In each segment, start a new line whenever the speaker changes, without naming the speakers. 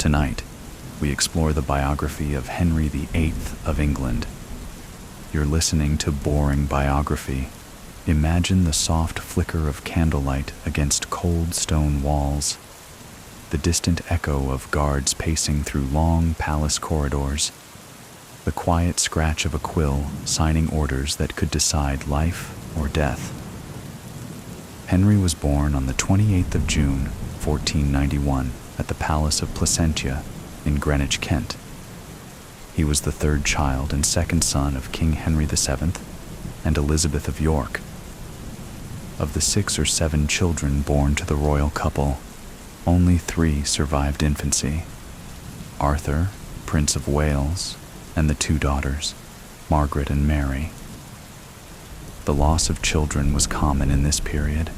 Tonight, we explore the biography of Henry VIII of England. You're listening to Boring Biography. Imagine the soft flicker of candlelight against cold stone walls, the distant echo of guards pacing through long palace corridors, the quiet scratch of a quill signing orders that could decide life or death. Henry was born on the 28th of June, 1491, at the Palace of Placentia in Greenwich, Kent. He was the third child and second son of King Henry VII and Elizabeth of York. Of the 6 or 7 children born to the royal couple, only 3 survived infancy: Arthur, Prince of Wales, and the 2 daughters, Margaret and Mary. The loss of children was common in this period,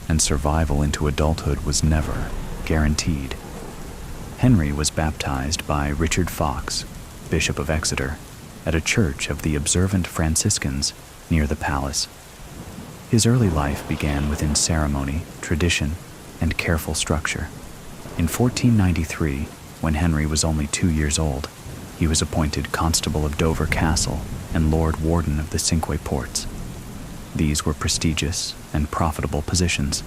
and survival into adulthood was never guaranteed. Henry was baptized by Richard Fox, Bishop of Exeter, at a church of the observant Franciscans near the palace. His early life began within ceremony, tradition, and careful structure. In 1493, when Henry was only 2 years old, he was appointed Constable of Dover Castle and Lord Warden of the Cinque Ports. These were prestigious and profitable positions,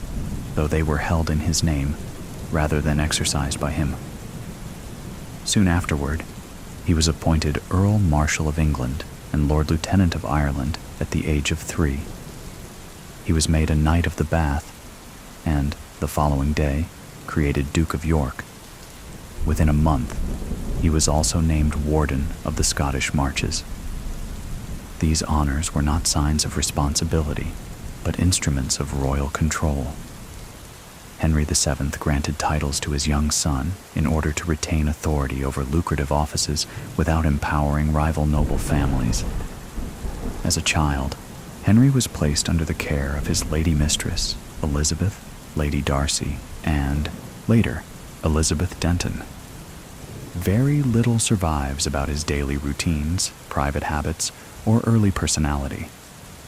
though they were held in his name rather than exercised by him. Soon afterward, he was appointed Earl Marshal of England and Lord Lieutenant of Ireland at the age of 3. He was made a Knight of the Bath and, the following day, created Duke of York. Within a month, he was also named Warden of the Scottish Marches. These honors were not signs of responsibility, but instruments of royal control. Henry VII granted titles to his young son in order to retain authority over lucrative offices without empowering rival noble families. As a child, Henry was placed under the care of his lady mistress, Elizabeth, Lady Darcy, and, later, Elizabeth Denton. Very little survives about his daily routines, private habits, or early personality.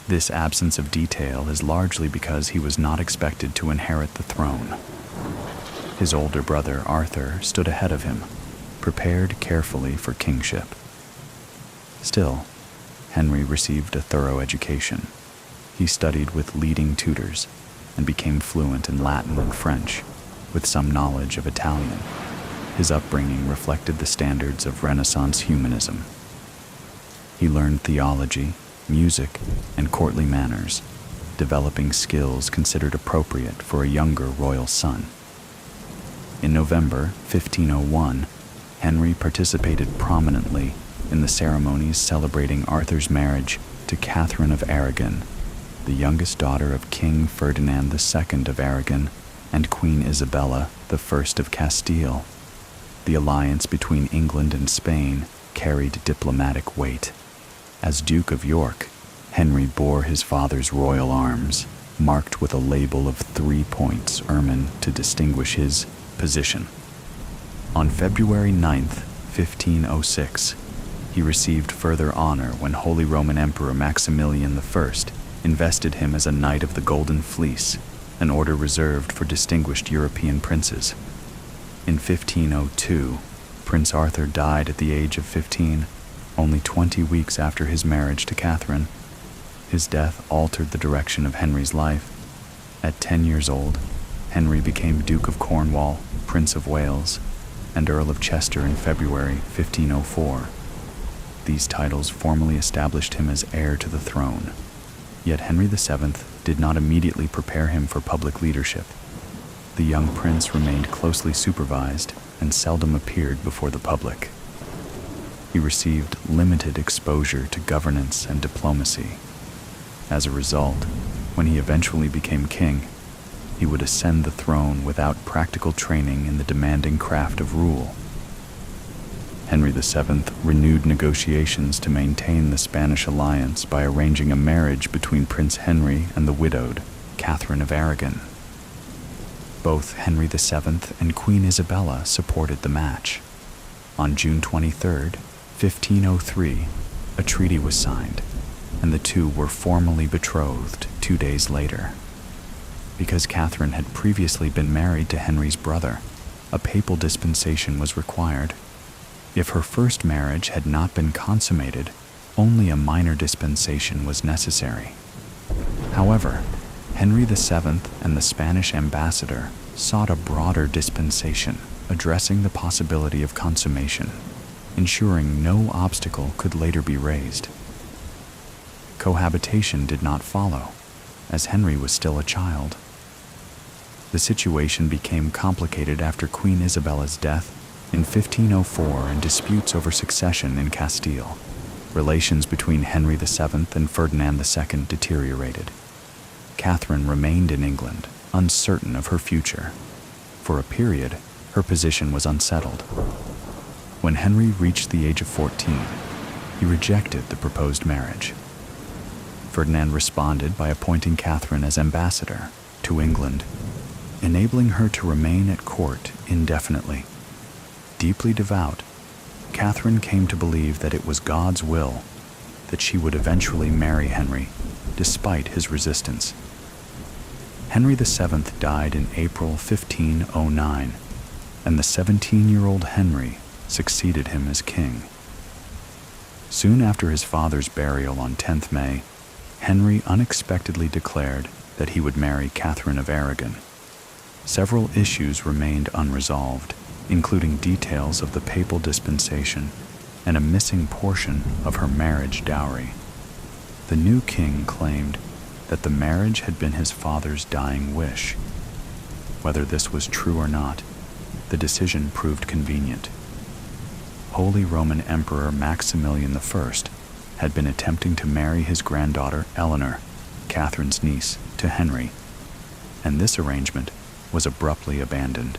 This absence of detail is largely because he was not expected to inherit the throne. His older brother Arthur stood ahead of him, prepared carefully for kingship. Still, Henry received a thorough education. He studied with leading tutors and became fluent in Latin and French, with some knowledge of Italian. His upbringing reflected the standards of Renaissance humanism. He learned theology, music, and courtly manners, developing skills considered appropriate for a younger royal son. In November 1501, Henry participated prominently in the ceremonies celebrating Arthur's marriage to Catherine of Aragon, the youngest daughter of King Ferdinand II of Aragon and Queen Isabella I of Castile. The alliance between England and Spain carried diplomatic weight. As Duke of York, Henry bore his father's royal arms, marked with a label of 3 points ermine to distinguish his position. On February 9th, 1506, he received further honor when Holy Roman Emperor Maximilian I invested him as a Knight of the Golden Fleece, an order reserved for distinguished European princes. In 1502, Prince Arthur died at the age of 15, only 20 weeks after his marriage to Catherine. His death altered the direction of Henry's life. At 10 years old, Henry became Duke of Cornwall, Prince of Wales, and Earl of Chester in February 1504. These titles formally established him as heir to the throne. Yet Henry VII did not immediately prepare him for public leadership. The young prince remained closely supervised and seldom appeared before the public. He received limited exposure to governance and diplomacy. As a result, when he eventually became king, he would ascend the throne without practical training in the demanding craft of rule. Henry VII renewed negotiations to maintain the Spanish alliance by arranging a marriage between Prince Henry and the widowed Catherine of Aragon. Both Henry VII and Queen Isabella supported the match. On June 23, 1503, a treaty was signed, and the two were formally betrothed 2 days later. Because Catherine had previously been married to Henry's brother, a papal dispensation was required. If her first marriage had not been consummated, only a minor dispensation was necessary. However, Henry VII and the Spanish ambassador sought a broader dispensation, addressing the possibility of consummation, ensuring no obstacle could later be raised. Cohabitation did not follow, as Henry was still a child. The situation became complicated after Queen Isabella's death in 1504 and disputes over succession in Castile. Relations between Henry VII and Ferdinand II deteriorated. Catherine remained in England, uncertain of her future. For a period, her position was unsettled. When Henry reached the age of 14, he rejected the proposed marriage. Ferdinand responded by appointing Catherine as ambassador to England, enabling her to remain at court indefinitely. Deeply devout, Catherine came to believe that it was God's will that she would eventually marry Henry, despite his resistance. Henry VII died in April 1509, and the 17-year-old Henry succeeded him as king. Soon after his father's burial on 10th May, Henry unexpectedly declared that he would marry Catherine of Aragon. Several issues remained unresolved, including details of the papal dispensation and a missing portion of her marriage dowry. The new king claimed that the marriage had been his father's dying wish. Whether this was true or not, the decision proved convenient. Holy Roman Emperor Maximilian I had been attempting to marry his granddaughter Eleanor, Catherine's niece, to Henry, and this arrangement was abruptly abandoned.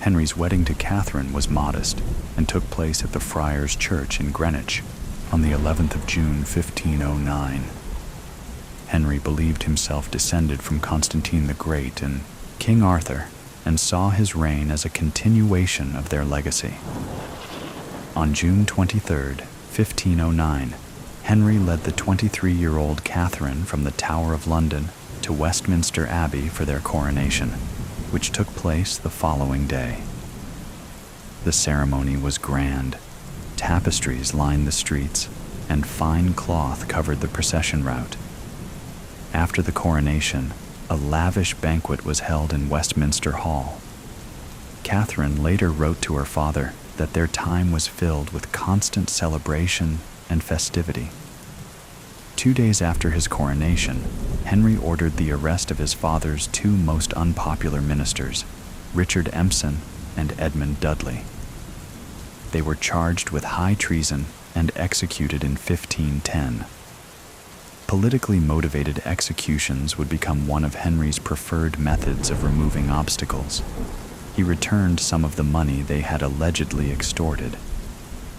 Henry's wedding to Catherine was modest and took place at the Friars' Church in Greenwich on the 11th of June 1509. Henry believed himself descended from Constantine the Great and King Arthur, and saw his reign as a continuation of their legacy. On June 23, 1509, Henry led the 23-year-old Catherine from the Tower of London to Westminster Abbey for their coronation, which took place the following day. The ceremony was grand. Tapestries lined the streets, and fine cloth covered the procession route. After the coronation, a lavish banquet was held in Westminster Hall. Catherine later wrote to her father that their time was filled with constant celebration and festivity. 2 days after his coronation, Henry ordered the arrest of his father's two most unpopular ministers, Richard Empson and Edmund Dudley. They were charged with high treason and executed in 1510. Politically motivated executions would become one of Henry's preferred methods of removing obstacles. He returned some of the money they had allegedly extorted.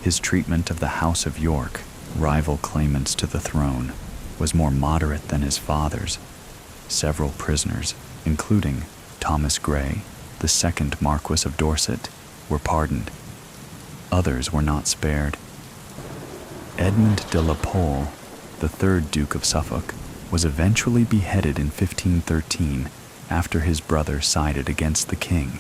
His treatment of the House of York, rival claimants to the throne, was more moderate than his father's. Several prisoners, including Thomas Grey, the second Marquess of Dorset, were pardoned. Others were not spared. Edmund de la Pole, the third Duke of Suffolk, was eventually beheaded in 1513 after his brother sided against the king.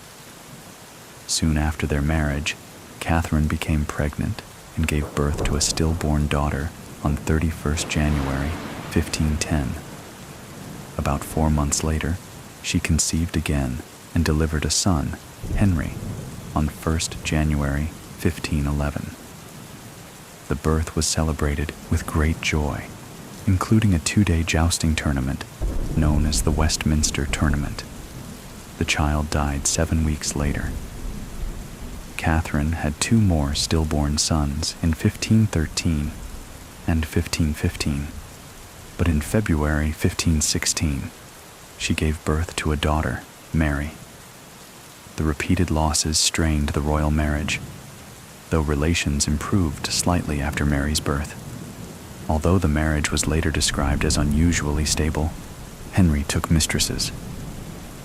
Soon after their marriage, Catherine became pregnant and gave birth to a stillborn daughter on 31st January 1510. About 4 months later, she conceived again and delivered a son, Henry, on 1st January 1511. The birth was celebrated with great joy, including a 2-day jousting tournament known as the Westminster Tournament. The child died 7 weeks later. Catherine had 2 more stillborn sons in 1513 and 1515, but in February 1516, she gave birth to a daughter, Mary. The repeated losses strained the royal marriage, though relations improved slightly after Mary's birth. Although the marriage was later described as unusually stable, Henry took mistresses.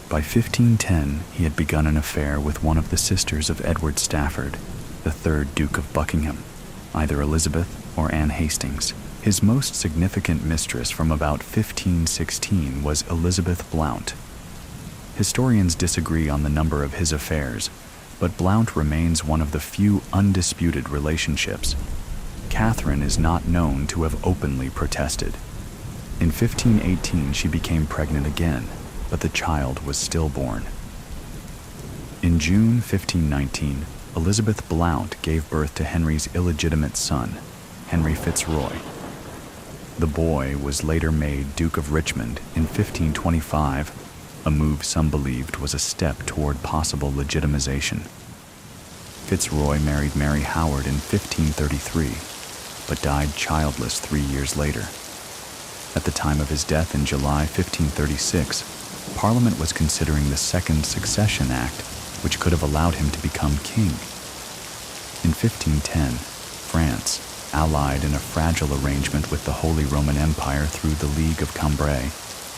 By 1510, he had begun an affair with one of the sisters of Edward Stafford, the third Duke of Buckingham, either Elizabeth or Anne Hastings. His most significant mistress from about 1516 was Elizabeth Blount. Historians disagree on the number of his affairs, but Blount remains one of the few undisputed relationships. Catherine is not known to have openly protested. In 1518, she became pregnant again, but the child was stillborn. In June 1519, Elizabeth Blount gave birth to Henry's illegitimate son, Henry Fitzroy. The boy was later made Duke of Richmond in 1525, a move some believed was a step toward possible legitimization. Fitzroy married Mary Howard in 1533, but died childless 3 years later. At the time of his death in July 1536, Parliament was considering the Second Succession Act, which could have allowed him to become king. In 1510, France, allied in a fragile arrangement with the Holy Roman Empire through the League of Cambrai,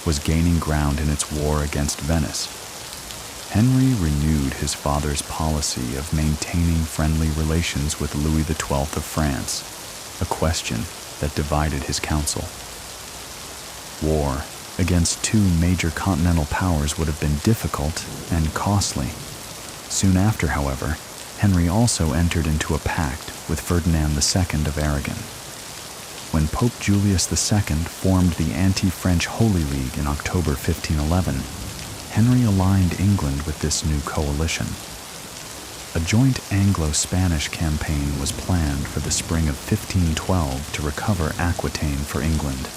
was gaining ground in its war against Venice. Henry renewed his father's policy of maintaining friendly relations with Louis XII of France, a question that divided his council. War against two major continental powers would have been difficult and costly. Soon after, however, Henry also entered into a pact with Ferdinand II of Aragon. When Pope Julius II formed the anti-French Holy League in October 1511, Henry aligned England with this new coalition. A joint Anglo-Spanish campaign was planned for the spring of 1512 to recover Aquitaine for England.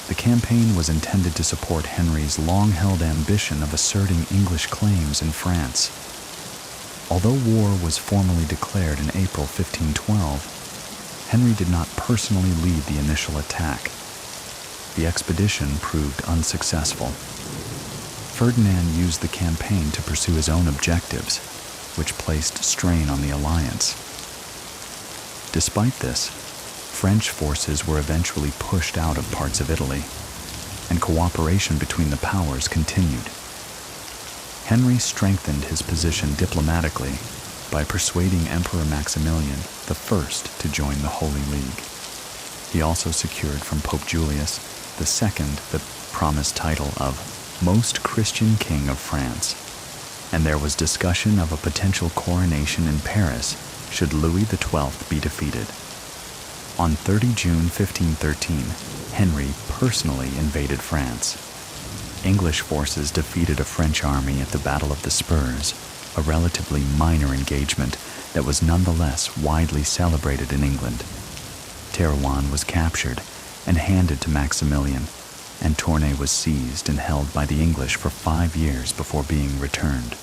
The campaign was intended to support Henry's long-held ambition of asserting English claims in France. Although war was formally declared in April 1512, Henry did not personally lead the initial attack. The expedition proved unsuccessful. Ferdinand used the campaign to pursue his own objectives, which placed strain on the alliance. Despite this, French forces were eventually pushed out of parts of Italy, and cooperation between the powers continued. Henry strengthened his position diplomatically by persuading Emperor Maximilian I to join the Holy League. He also secured from Pope Julius II the promised title of Most Christian King of France, and there was discussion of a potential coronation in Paris should Louis XII be defeated. On 30 June 1513, Henry personally invaded France. English forces defeated a French army at the Battle of the Spurs, a relatively minor engagement that was nonetheless widely celebrated in England. Terouanne was captured and handed to Maximilian, and Tournai was seized and held by the English for 5 years before being returned.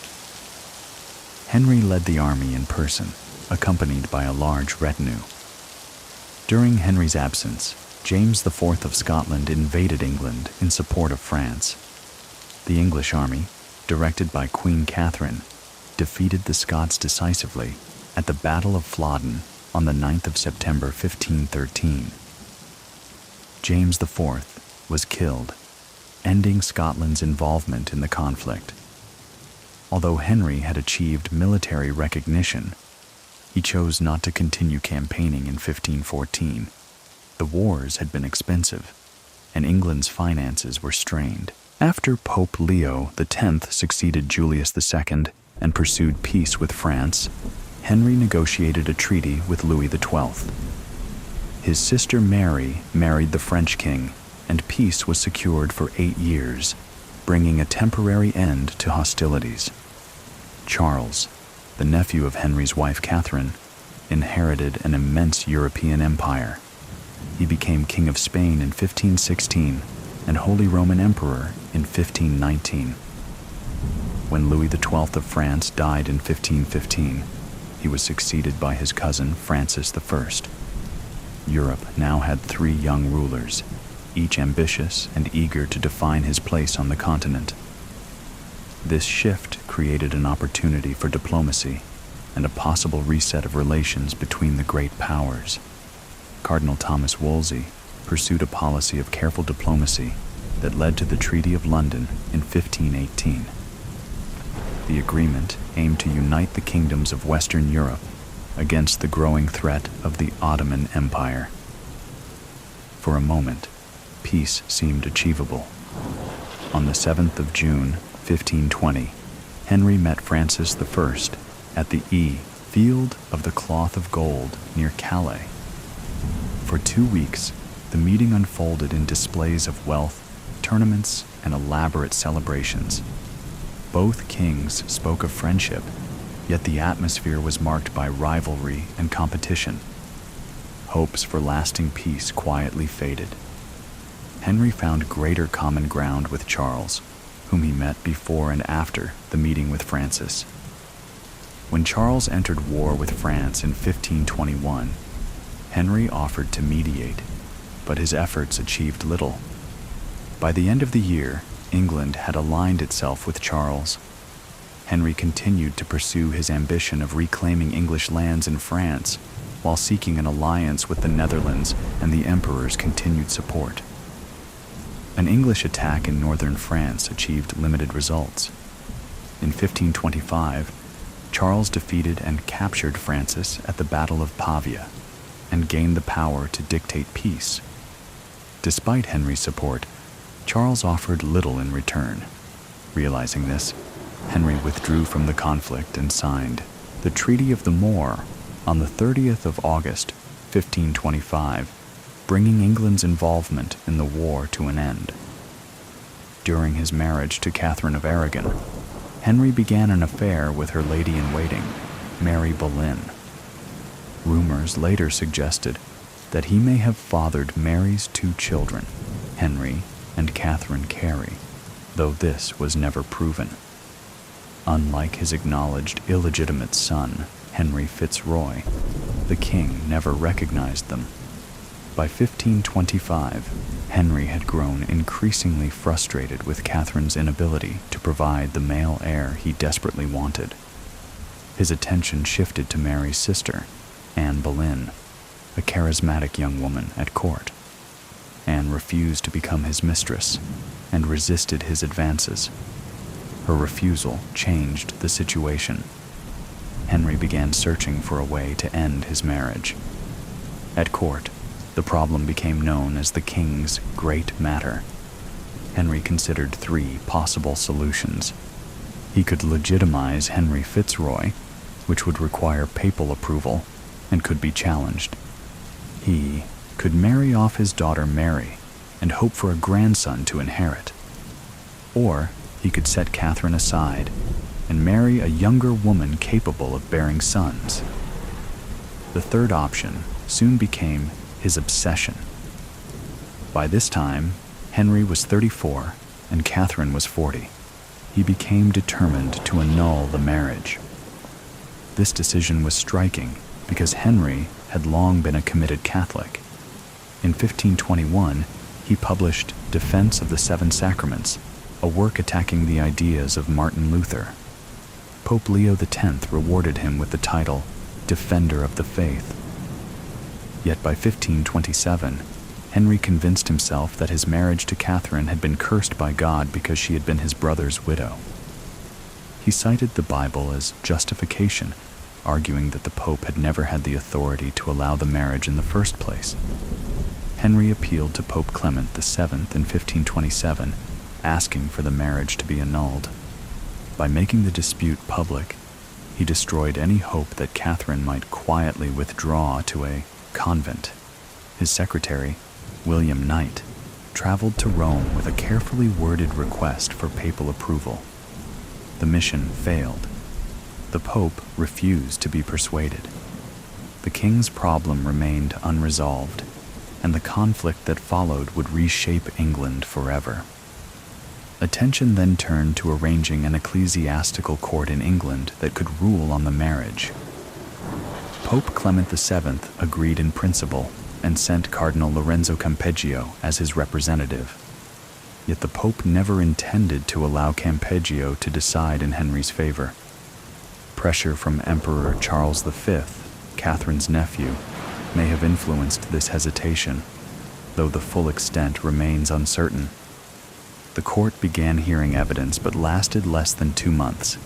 Henry led the army in person, accompanied by a large retinue. During Henry's absence, James IV of Scotland invaded England in support of France. The English army, directed by Queen Catherine, defeated the Scots decisively at the Battle of Flodden on the 9th of September 1513. James IV was killed, ending Scotland's involvement in the conflict. Although Henry had achieved military recognition, he chose not to continue campaigning in 1514. The wars had been expensive, and England's finances were strained. After Pope Leo X succeeded Julius II and pursued peace with France, Henry negotiated a treaty with Louis XII. His sister Mary married the French king, and peace was secured for 8 years, bringing a temporary end to hostilities. Charles, the nephew of Henry's wife Catherine, inherited an immense European empire. He became King of Spain in 1516 and Holy Roman Emperor in 1519. When Louis XII of France died in 1515, he was succeeded by his cousin Francis I. Europe now had 3 young rulers, each ambitious and eager to define his place on the continent. This shift created an opportunity for diplomacy and a possible reset of relations between the great powers. Cardinal Thomas Wolsey pursued a policy of careful diplomacy that led to the Treaty of London in 1518. The agreement aimed to unite the kingdoms of Western Europe against the growing threat of the Ottoman Empire. For a moment, peace seemed achievable. On the 7th of June, 1520, Henry met Francis I at the Field of the Cloth of Gold near Calais. For 2 weeks, the meeting unfolded in displays of wealth, tournaments, and elaborate celebrations. Both kings spoke of friendship, yet the atmosphere was marked by rivalry and competition. Hopes for lasting peace quietly faded. Henry found greater common ground with Charles, whom he met before and after the meeting with Francis. When Charles entered war with France in 1521, Henry offered to mediate, but his efforts achieved little. By the end of the year, England had aligned itself with Charles. Henry continued to pursue his ambition of reclaiming English lands in France, while seeking an alliance with the Netherlands and the Emperor's continued support. An English attack in northern France achieved limited results. In 1525, Charles defeated and captured Francis at the Battle of Pavia and gained the power to dictate peace. Despite Henry's support, Charles offered little in return. Realizing this, Henry withdrew from the conflict and signed the Treaty of the Moor on the 30th of August, 1525, bringing England's involvement in the war to an end. During his marriage to Catherine of Aragon, Henry began an affair with her lady-in-waiting, Mary Boleyn. Rumors later suggested that he may have fathered Mary's 2 children, Henry and Catherine Carey, though this was never proven. Unlike his acknowledged illegitimate son, Henry Fitzroy, the king never recognized them. By 1525, Henry had grown increasingly frustrated with Catherine's inability to provide the male heir he desperately wanted. His attention shifted to Mary's sister, Anne Boleyn, a charismatic young woman at court. Anne refused to become his mistress and resisted his advances. Her refusal changed the situation. Henry began searching for a way to end his marriage. At court, the problem became known as the King's Great Matter. Henry considered 3 possible solutions. He could legitimize Henry Fitzroy, which would require papal approval and could be challenged. He could marry off his daughter Mary and hope for a grandson to inherit. Or he could set Catherine aside and marry a younger woman capable of bearing sons. The third option soon became his obsession. By this time, Henry was 34 and Catherine was 40. He became determined to annul the marriage. This decision was striking because Henry had long been a committed Catholic. In 1521, he published Defense of the Seven Sacraments, a work attacking the ideas of Martin Luther. Pope Leo X rewarded him with the title Defender of the Faith. Yet by 1527, Henry convinced himself that his marriage to Catherine had been cursed by God because she had been his brother's widow. He cited the Bible as justification, arguing that the Pope had never had the authority to allow the marriage in the first place. Henry appealed to Pope Clement VII in 1527, asking for the marriage to be annulled. By making the dispute public, he destroyed any hope that Catherine might quietly withdraw to a convent. His secretary, William Knight, traveled to Rome with a carefully worded request for papal approval. The mission failed. The Pope refused to be persuaded. The king's problem remained unresolved, and the conflict that followed would reshape England forever. Attention then turned to arranging an ecclesiastical court in England that could rule on the marriage. Pope Clement VII agreed in principle and sent Cardinal Lorenzo Campeggio as his representative. Yet the Pope never intended to allow Campeggio to decide in Henry's favor. Pressure from Emperor Charles V, Catherine's nephew, may have influenced this hesitation, though the full extent remains uncertain. The court began hearing evidence but lasted less than 2 months.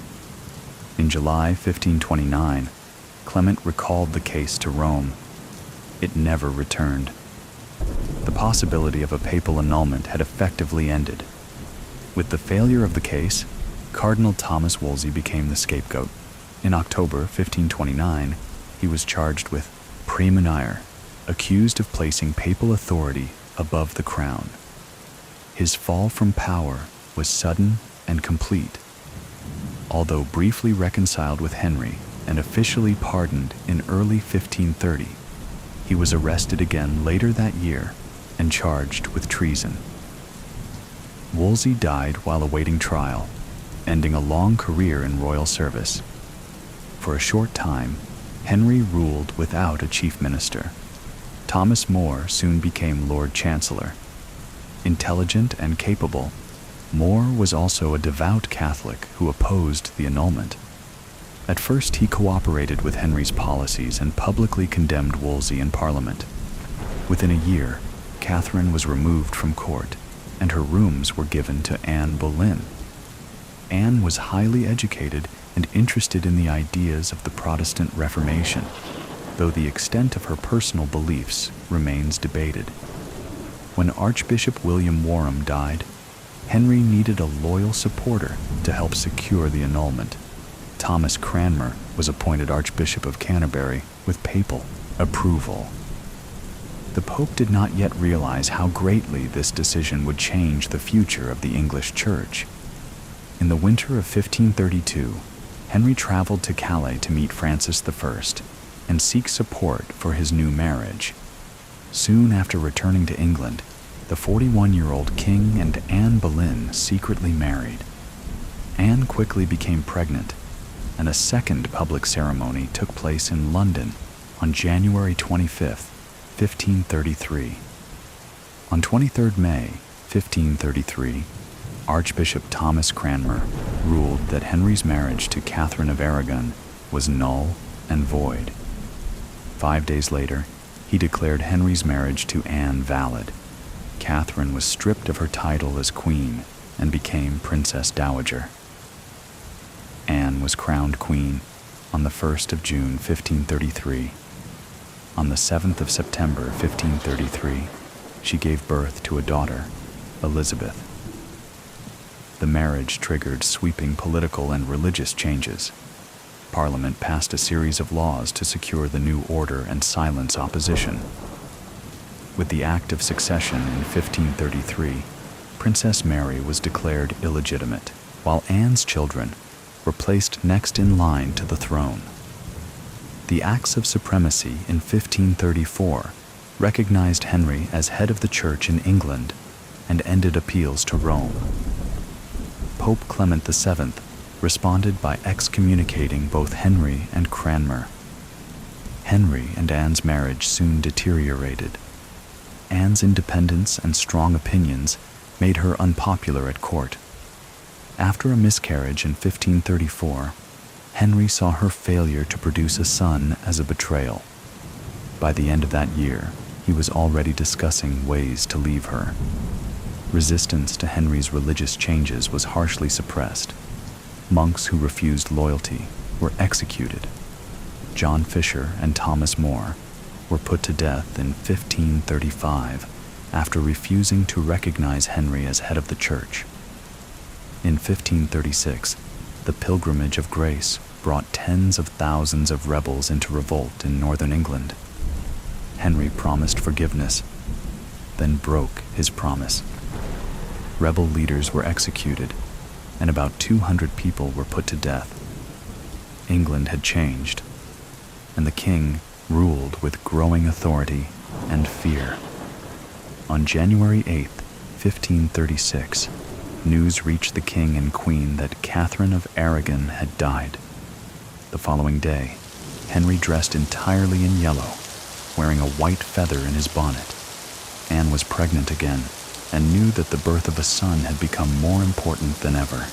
In July 1529, Clement recalled the case to Rome. It never returned. The possibility of a papal annulment had effectively ended. With the failure of the case, Cardinal Thomas Wolsey became the scapegoat. In October 1529, he was charged with praemunire, accused of placing papal authority above the crown. His fall from power was sudden and complete. Although briefly reconciled with Henry and officially pardoned in early 1530, he was arrested again later that year and charged with treason. Wolsey died while awaiting trial, ending a long career in royal service. For a short time, Henry ruled without a chief minister. Thomas More soon became Lord Chancellor. Intelligent and capable, More was also a devout Catholic who opposed the annulment. At first, he cooperated with Henry's policies and publicly condemned Wolsey in Parliament. Within a year, Catherine was removed from court, and her rooms were given to Anne Boleyn. Anne was highly educated and interested in the ideas of the Protestant Reformation, though the extent of her personal beliefs remains debated. When Archbishop William Warham died, Henry needed a loyal supporter to help secure the annulment. Thomas Cranmer was appointed Archbishop of Canterbury with papal approval. The Pope did not yet realize how greatly this decision would change the future of the English Church. In the winter of 1532, Henry traveled to Calais to meet Francis I and seek support for his new marriage. Soon after returning to England, the 41-year-old king and Anne Boleyn secretly married. Anne quickly became pregnant, and a second public ceremony took place in London on January 25, 1533. On 23 May 1533, Archbishop Thomas Cranmer ruled that Henry's marriage to Catherine of Aragon was null and void. 5 days later, he declared Henry's marriage to Anne valid. Catherine was stripped of her title as queen and became Princess Dowager. Anne was crowned queen on the 1st of June 1533. On the 7th of September 1533, she gave birth to a daughter, Elizabeth. The marriage triggered sweeping political and religious changes. Parliament passed a series of laws to secure the new order and silence opposition. With the Act of Succession in 1533, Princess Mary was declared illegitimate, while Anne's children were placed next in line to the throne. The Acts of Supremacy in 1534 recognized Henry as head of the Church in England and ended appeals to Rome. Pope Clement VII responded by excommunicating both Henry and Cranmer. Henry and Anne's marriage soon deteriorated. Anne's independence and strong opinions made her unpopular at court. After a miscarriage in 1534, Henry saw her failure to produce a son as a betrayal. By the end of that year, he was already discussing ways to leave her. Resistance to Henry's religious changes was harshly suppressed. Monks who refused loyalty were executed. John Fisher and Thomas More were put to death in 1535 after refusing to recognize Henry as head of the church. In 1536, the Pilgrimage of Grace brought tens of thousands of rebels into revolt in northern England. Henry promised forgiveness, then broke his promise. Rebel leaders were executed, and about 200 people were put to death. England had changed, and the king ruled with growing authority and fear. On January 8, 1536, news reached the king and queen that Catherine of Aragon had died. The following day, Henry dressed entirely in yellow, wearing a white feather in his bonnet. Anne was pregnant again and knew that the birth of a son had become more important than ever.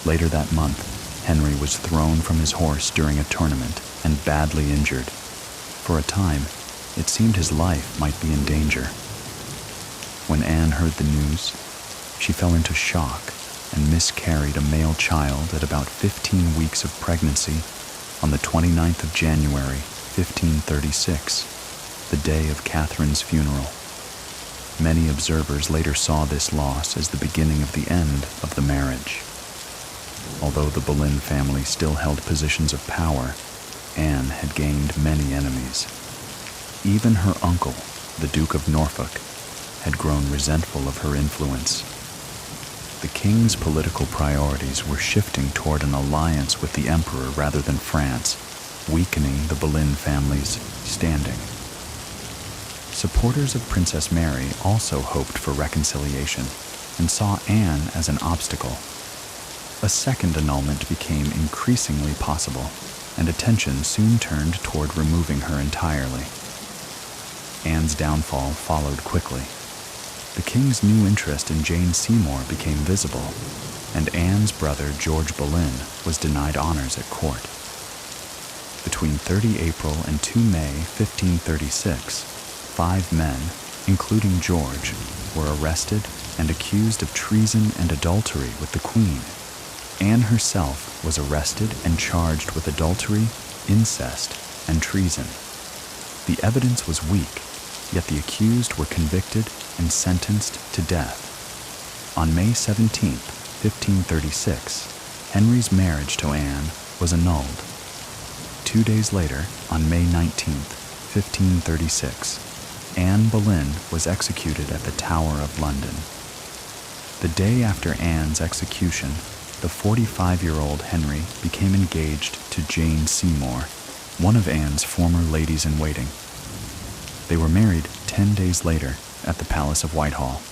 Later that month, Henry was thrown from his horse during a tournament and badly injured. For a time, it seemed his life might be in danger. When Anne heard the news, she fell into shock and miscarried a male child at about 15 weeks of pregnancy on the 29th of January, 1536, the day of Catherine's funeral. Many observers later saw this loss as the beginning of the end of the marriage. Although the Boleyn family still held positions of power, Anne had gained many enemies. Even her uncle, the Duke of Norfolk, had grown resentful of her influence. The king's political priorities were shifting toward an alliance with the emperor rather than France, weakening the Boleyn family's standing. Supporters of Princess Mary also hoped for reconciliation and saw Anne as an obstacle. A second annulment became increasingly possible, and attention soon turned toward removing her entirely. Anne's downfall followed quickly. The king's new interest in Jane Seymour became visible, and Anne's brother George Boleyn was denied honors at court. Between 30 April and 2 May 1536, 5 men, including George, were arrested and accused of treason and adultery with the Queen. Anne herself was arrested and charged with adultery, incest, and treason. The evidence was weak, yet the accused were convicted and sentenced to death. On May 17, 1536, Henry's marriage to Anne was annulled. 2 days later, on May 19, 1536, Anne Boleyn was executed at the Tower of London. The day after Anne's execution, the 45-year-old Henry became engaged to Jane Seymour, one of Anne's former ladies-in-waiting. They were married 10 days later at the Palace of Whitehall,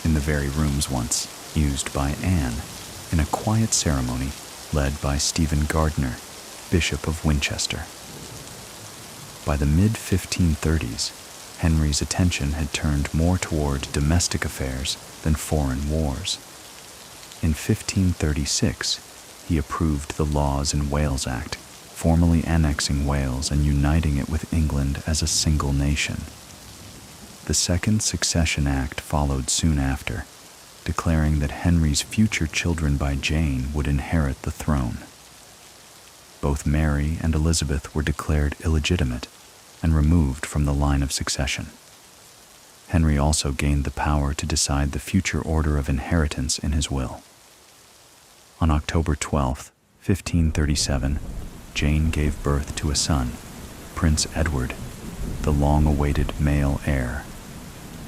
in the very rooms once used by Anne, in a quiet ceremony led by Stephen Gardiner, Bishop of Winchester. By the mid-1530s, Henry's attention had turned more toward domestic affairs than foreign wars. In 1536, he approved the Laws in Wales Act, formally annexing Wales and uniting it with England as a single nation. The Second Succession Act followed soon after, declaring that Henry's future children by Jane would inherit the throne. Both Mary and Elizabeth were declared illegitimate and removed from the line of succession. Henry also gained the power to decide the future order of inheritance in his will. On October 12, 1537, Jane gave birth to a son, Prince Edward, the long-awaited male heir.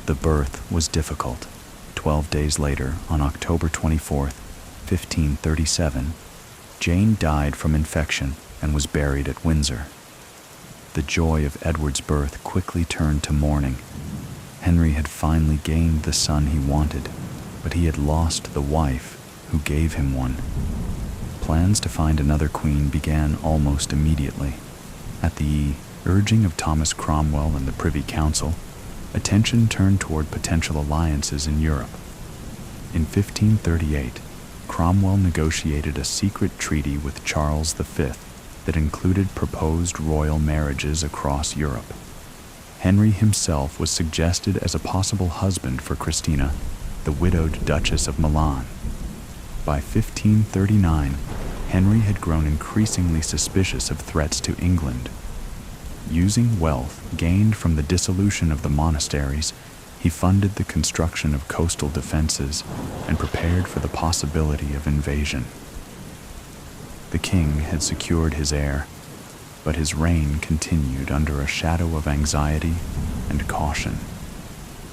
The birth was difficult. 12 days later, on October 24, 1537, Jane died from infection and was buried at Windsor. The joy of Edward's birth quickly turned to mourning. Henry had finally gained the son he wanted, but he had lost the wife who gave him one. Plans to find another queen began almost immediately. At the urging of Thomas Cromwell and the Privy Council, attention turned toward potential alliances in Europe. In 1538, Cromwell negotiated a secret treaty with Charles V that included proposed royal marriages across Europe. Henry himself was suggested as a possible husband for Christina, the widowed Duchess of Milan. By 1539, Henry had grown increasingly suspicious of threats to England. Using wealth gained from the dissolution of the monasteries, he funded the construction of coastal defenses and prepared for the possibility of invasion. The king had secured his heir, but his reign continued under a shadow of anxiety and caution.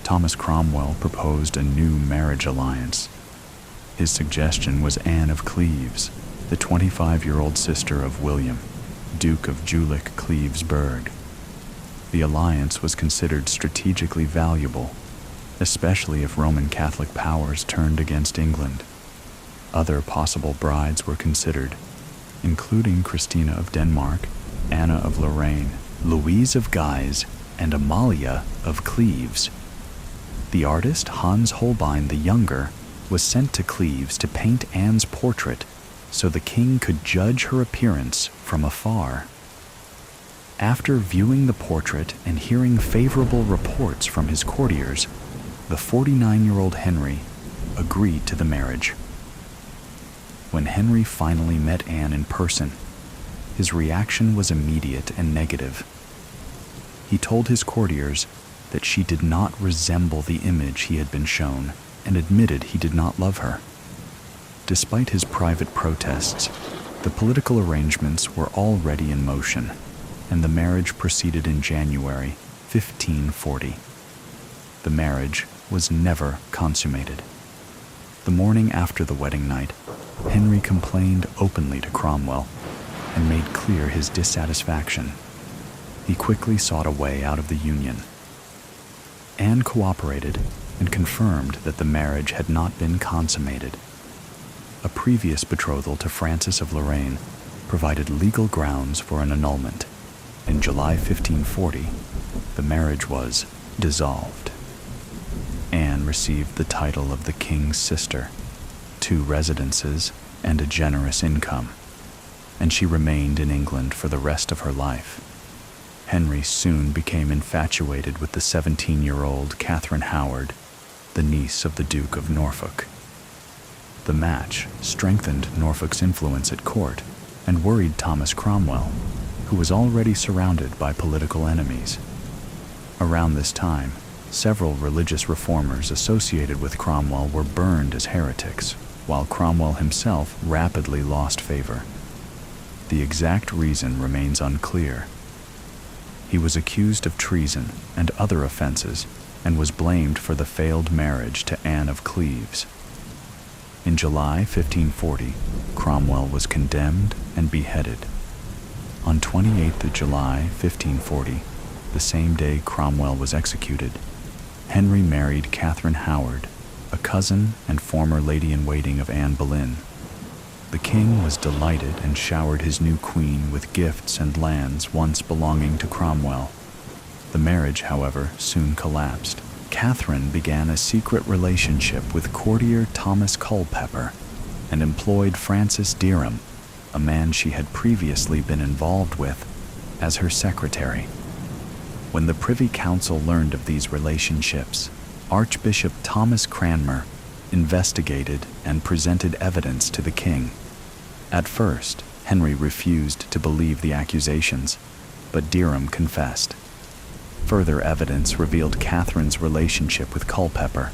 Thomas Cromwell proposed a new marriage alliance. His suggestion was Anne of Cleves, the 25-year-old sister of William, Duke of Jülich-Cleves-Burg. The alliance was considered strategically valuable, especially if Roman Catholic powers turned against England. Other possible brides were considered, including Christina of Denmark, Anna of Lorraine, Louise of Guise, and Amalia of Cleves. The artist Hans Holbein the Younger was sent to Cleves to paint Anne's portrait so the king could judge her appearance from afar. After viewing the portrait and hearing favorable reports from his courtiers, the 49-year-old Henry agreed to the marriage. When Henry finally met Anne in person, his reaction was immediate and negative. He told his courtiers that she did not resemble the image he had been shown and admitted he did not love her. Despite his private protests, the political arrangements were already in motion, and the marriage proceeded in January 1540. The marriage was never consummated. The morning after the wedding night, Henry complained openly to Cromwell and made clear his dissatisfaction. He quickly sought a way out of the union. Anne cooperated and confirmed that the marriage had not been consummated. A previous betrothal to Francis of Lorraine provided legal grounds for an annulment. In July 1540, the marriage was dissolved. Anne received the title of the king's sister, 2 residences, and a generous income, and she remained in England for the rest of her life. Henry soon became infatuated with the 17-year-old Catherine Howard, the niece of the Duke of Norfolk. The match strengthened Norfolk's influence at court and worried Thomas Cromwell, who was already surrounded by political enemies. Around this time, several religious reformers associated with Cromwell were burned as heretics, while Cromwell himself rapidly lost favor. The exact reason remains unclear. He was accused of treason and other offenses and was blamed for the failed marriage to Anne of Cleves. In July 1540, Cromwell was condemned and beheaded. On 28th of July 1540, the same day Cromwell was executed, Henry married Catherine Howard, a cousin and former lady-in-waiting of Anne Boleyn. The king was delighted and showered his new queen with gifts and lands once belonging to Cromwell. The marriage, however, soon collapsed. Catherine began a secret relationship with courtier Thomas Culpeper and employed Francis Derham, a man she had previously been involved with, as her secretary. When the Privy Council learned of these relationships, Archbishop Thomas Cranmer investigated and presented evidence to the king. At first, Henry refused to believe the accusations, but Derham confessed. Further evidence revealed Catherine's relationship with Culpeper.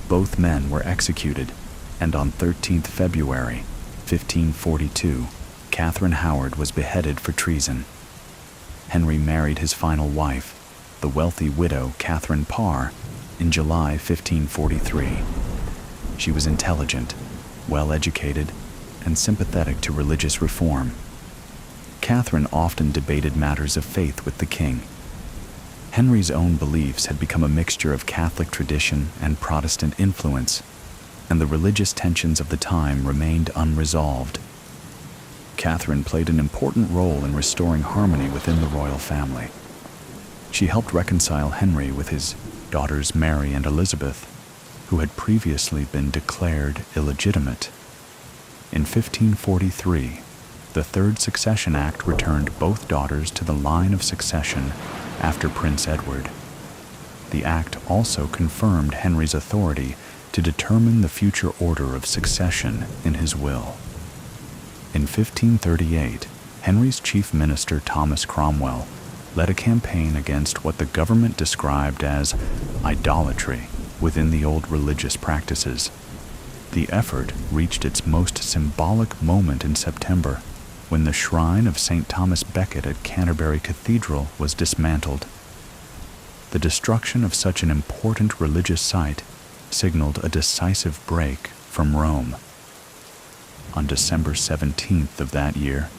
Both men were executed, and on 13th February 1542, Catherine Howard was beheaded for treason. Henry married his final wife, the wealthy widow Catherine Parr, in July 1543. She was intelligent, well-educated, and sympathetic to religious reform. Catherine often debated matters of faith with the king. Henry's own beliefs had become a mixture of Catholic tradition and Protestant influence, and the religious tensions of the time remained unresolved. Catherine played an important role in restoring harmony within the royal family. She helped reconcile Henry with his daughters Mary and Elizabeth, who had previously been declared illegitimate. In 1543, the Third Succession Act returned both daughters to the line of succession after Prince Edward. The act also confirmed Henry's authority to determine the future order of succession in his will. In 1538, Henry's chief minister Thomas Cromwell led a campaign against what the government described as idolatry within the old religious practices. The effort reached its most symbolic moment in September, when the shrine of St. Thomas Becket at Canterbury Cathedral was dismantled. The destruction of such an important religious site signaled a decisive break from Rome. On December 17th of that year,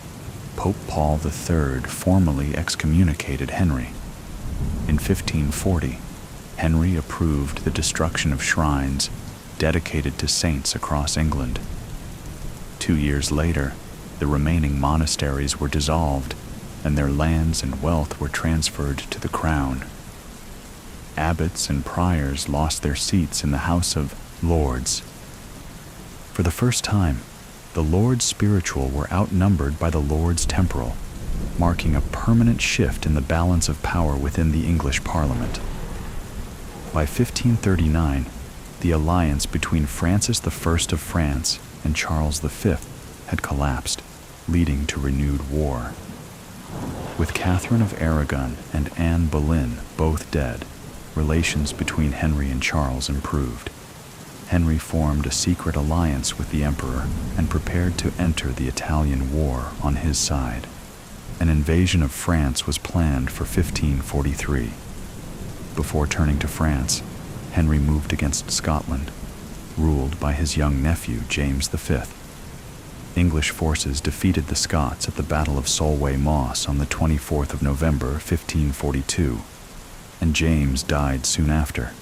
Pope Paul III formally excommunicated Henry. In 1540, Henry approved the destruction of shrines dedicated to saints across England. 2 years later, the remaining monasteries were dissolved, and their lands and wealth were transferred to the crown. Abbots and priors lost their seats in the House of Lords. For the first time, the Lords spiritual were outnumbered by the Lords temporal, marking a permanent shift in the balance of power within the English Parliament. By 1539, the alliance between Francis I of France and Charles V had collapsed, leading to renewed war. With Catherine of Aragon and Anne Boleyn both dead, relations between Henry and Charles improved. Henry formed a secret alliance with the emperor and prepared to enter the Italian War on his side. An invasion of France was planned for 1543. Before turning to France, Henry moved against Scotland, ruled by his young nephew James V. English forces defeated the Scots at the Battle of Solway Moss on the 24th of November 1542, and James died soon after.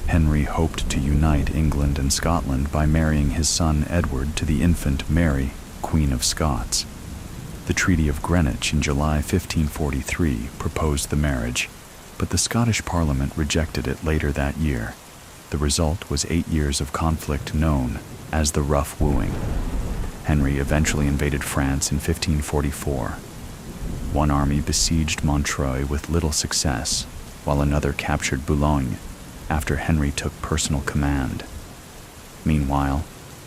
Henry hoped to unite England and Scotland by marrying his son Edward to the infant Mary, Queen of Scots. The Treaty of Greenwich in July 1543 proposed the marriage, but the Scottish Parliament rejected it later that year. The result was 8 years of conflict known as the Rough Wooing. Henry eventually invaded France in 1544. One army besieged Montreuil with little success, while another captured Boulogne after Henry took personal command. Meanwhile,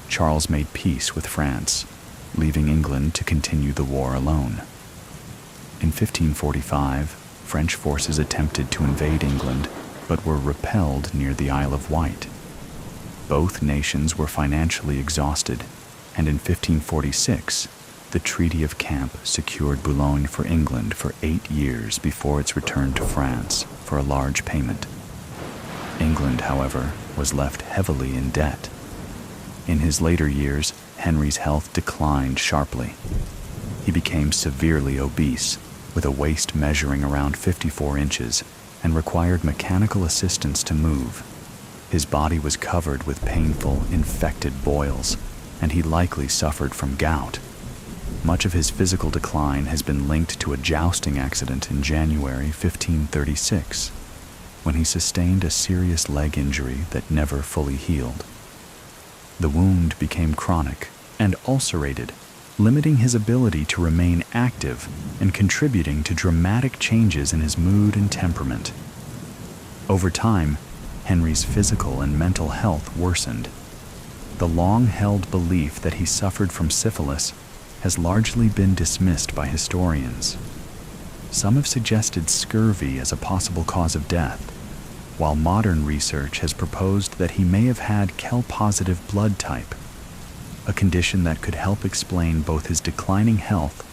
Charles made peace with France, leaving England to continue the war alone. In 1545, French forces attempted to invade England, but were repelled near the Isle of Wight. Both nations were financially exhausted, and in 1546, the Treaty of Camp secured Boulogne for England for 8 years before its return to France for a large payment. England, however, was left heavily in debt. In his later years, Henry's health declined sharply. He became severely obese, with a waist measuring around 54 inches, and required mechanical assistance to move. His body was covered with painful, infected boils, and he likely suffered from gout. Much of his physical decline has been linked to a jousting accident in January 1536, when he sustained a serious leg injury that never fully healed. The wound became chronic and ulcerated, limiting his ability to remain active and contributing to dramatic changes in his mood and temperament. Over time, Henry's physical and mental health worsened. The long-held belief that he suffered from syphilis has largely been dismissed by historians. Some have suggested scurvy as a possible cause of death, while modern research has proposed that he may have had Kell-positive blood type, a condition that could help explain both his declining health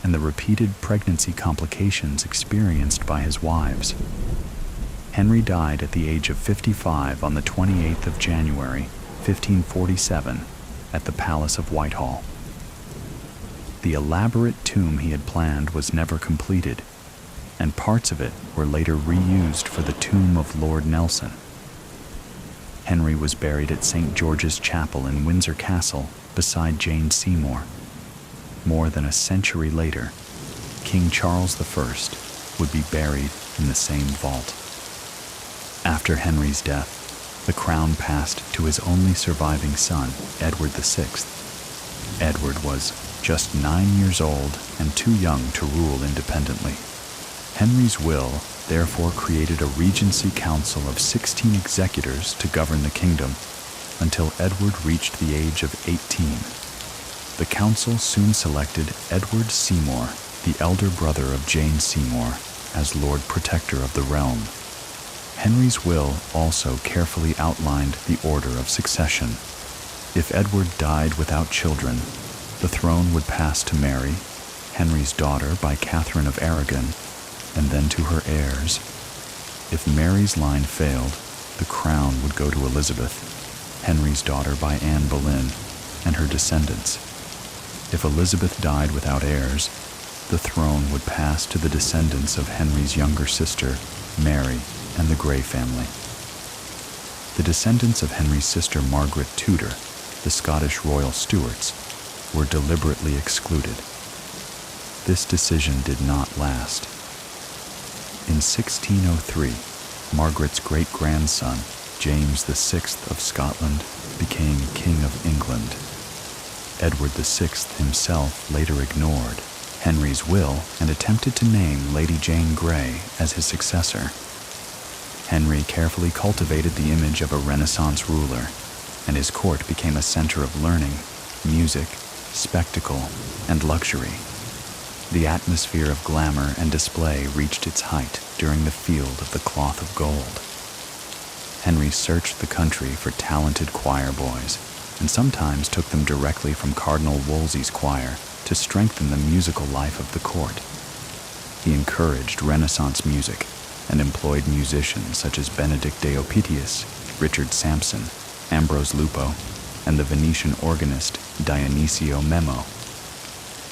and the repeated pregnancy complications experienced by his wives. Henry died at the age of 55 on the 28th of January, 1547, at the Palace of Whitehall. The elaborate tomb he had planned was never completed, and parts of it were later reused for the tomb of Lord Nelson. Henry was buried at St. George's Chapel in Windsor Castle beside Jane Seymour. More than a century later, King Charles I would be buried in the same vault. After Henry's death, the crown passed to his only surviving son, Edward VI. Edward was just 9 years old and too young to rule independently. Henry's will therefore created a regency council of 16 executors to govern the kingdom until Edward reached the age of 18. The council soon selected Edward Seymour, the elder brother of Jane Seymour, as Lord Protector of the realm. Henry's will also carefully outlined the order of succession. If Edward died without children, the throne would pass to Mary, Henry's daughter by Catherine of Aragon, and then to her heirs. If Mary's line failed, the crown would go to Elizabeth, Henry's daughter by Anne Boleyn, and her descendants. If Elizabeth died without heirs, the throne would pass to the descendants of Henry's younger sister, Mary, and the Grey family. The descendants of Henry's sister Margaret Tudor, the Scottish royal Stuarts, were deliberately excluded. This decision did not last. In 1603, Margaret's great-grandson, James VI of Scotland, became King of England. Edward VI himself later ignored Henry's will and attempted to name Lady Jane Grey as his successor. Henry carefully cultivated the image of a Renaissance ruler, and his court became a center of learning, music, spectacle, and luxury. The atmosphere of glamour and display reached its height during the Field of the Cloth of Gold. Henry searched the country for talented choir boys, and sometimes took them directly from Cardinal Wolsey's choir to strengthen the musical life of the court. He encouraged Renaissance music and employed musicians such as Benedict de Opitius, Richard Sampson, Ambrose Lupo, and the Venetian organist Dionisio Memo.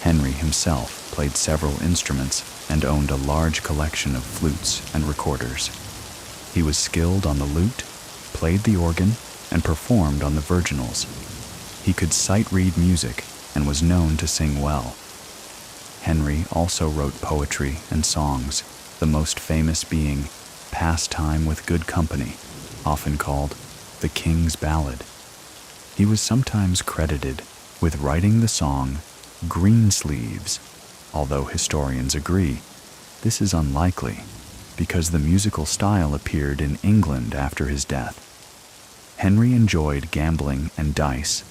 Henry himself played several instruments and owned a large collection of flutes and recorders. He was skilled on the lute, played the organ, and performed on the virginals. He could sight-read music and was known to sing well. Henry also wrote poetry and songs, the most famous being Pastime with Good Company, often called the King's Ballad. He was sometimes credited with writing the song Greensleeves, although historians agree this is unlikely because the musical style appeared in England after his death. Henry enjoyed gambling and dice,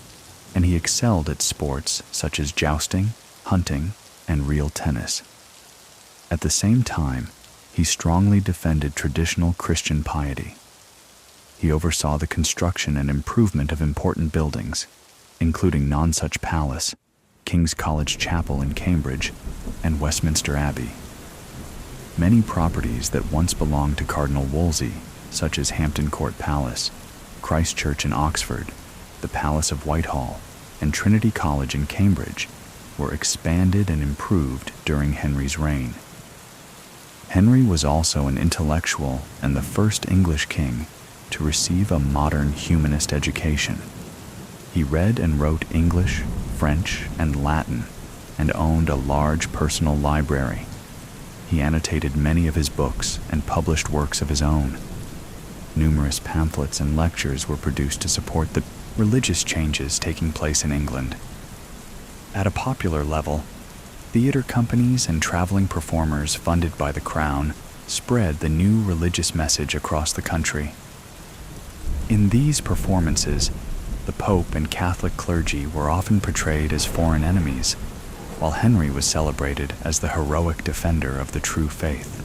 and he excelled at sports such as jousting, hunting, and real tennis. At the same time, he strongly defended traditional Christian piety. He oversaw the construction and improvement of important buildings, including Nonsuch Palace, King's College Chapel in Cambridge, and Westminster Abbey. Many properties that once belonged to Cardinal Wolsey, such as Hampton Court Palace, Christ Church in Oxford, the Palace of Whitehall, and Trinity College in Cambridge, were expanded and improved during Henry's reign. Henry was also an intellectual and the first English king to receive a modern humanist education. He read and wrote English, French, and Latin, and owned a large personal library. He annotated many of his books and published works of his own. Numerous pamphlets and lectures were produced to support the religious changes taking place in England. At a popular level, theater companies and traveling performers funded by the Crown spread the new religious message across the country. In these performances, the Pope and Catholic clergy were often portrayed as foreign enemies, while Henry was celebrated as the heroic defender of the true faith.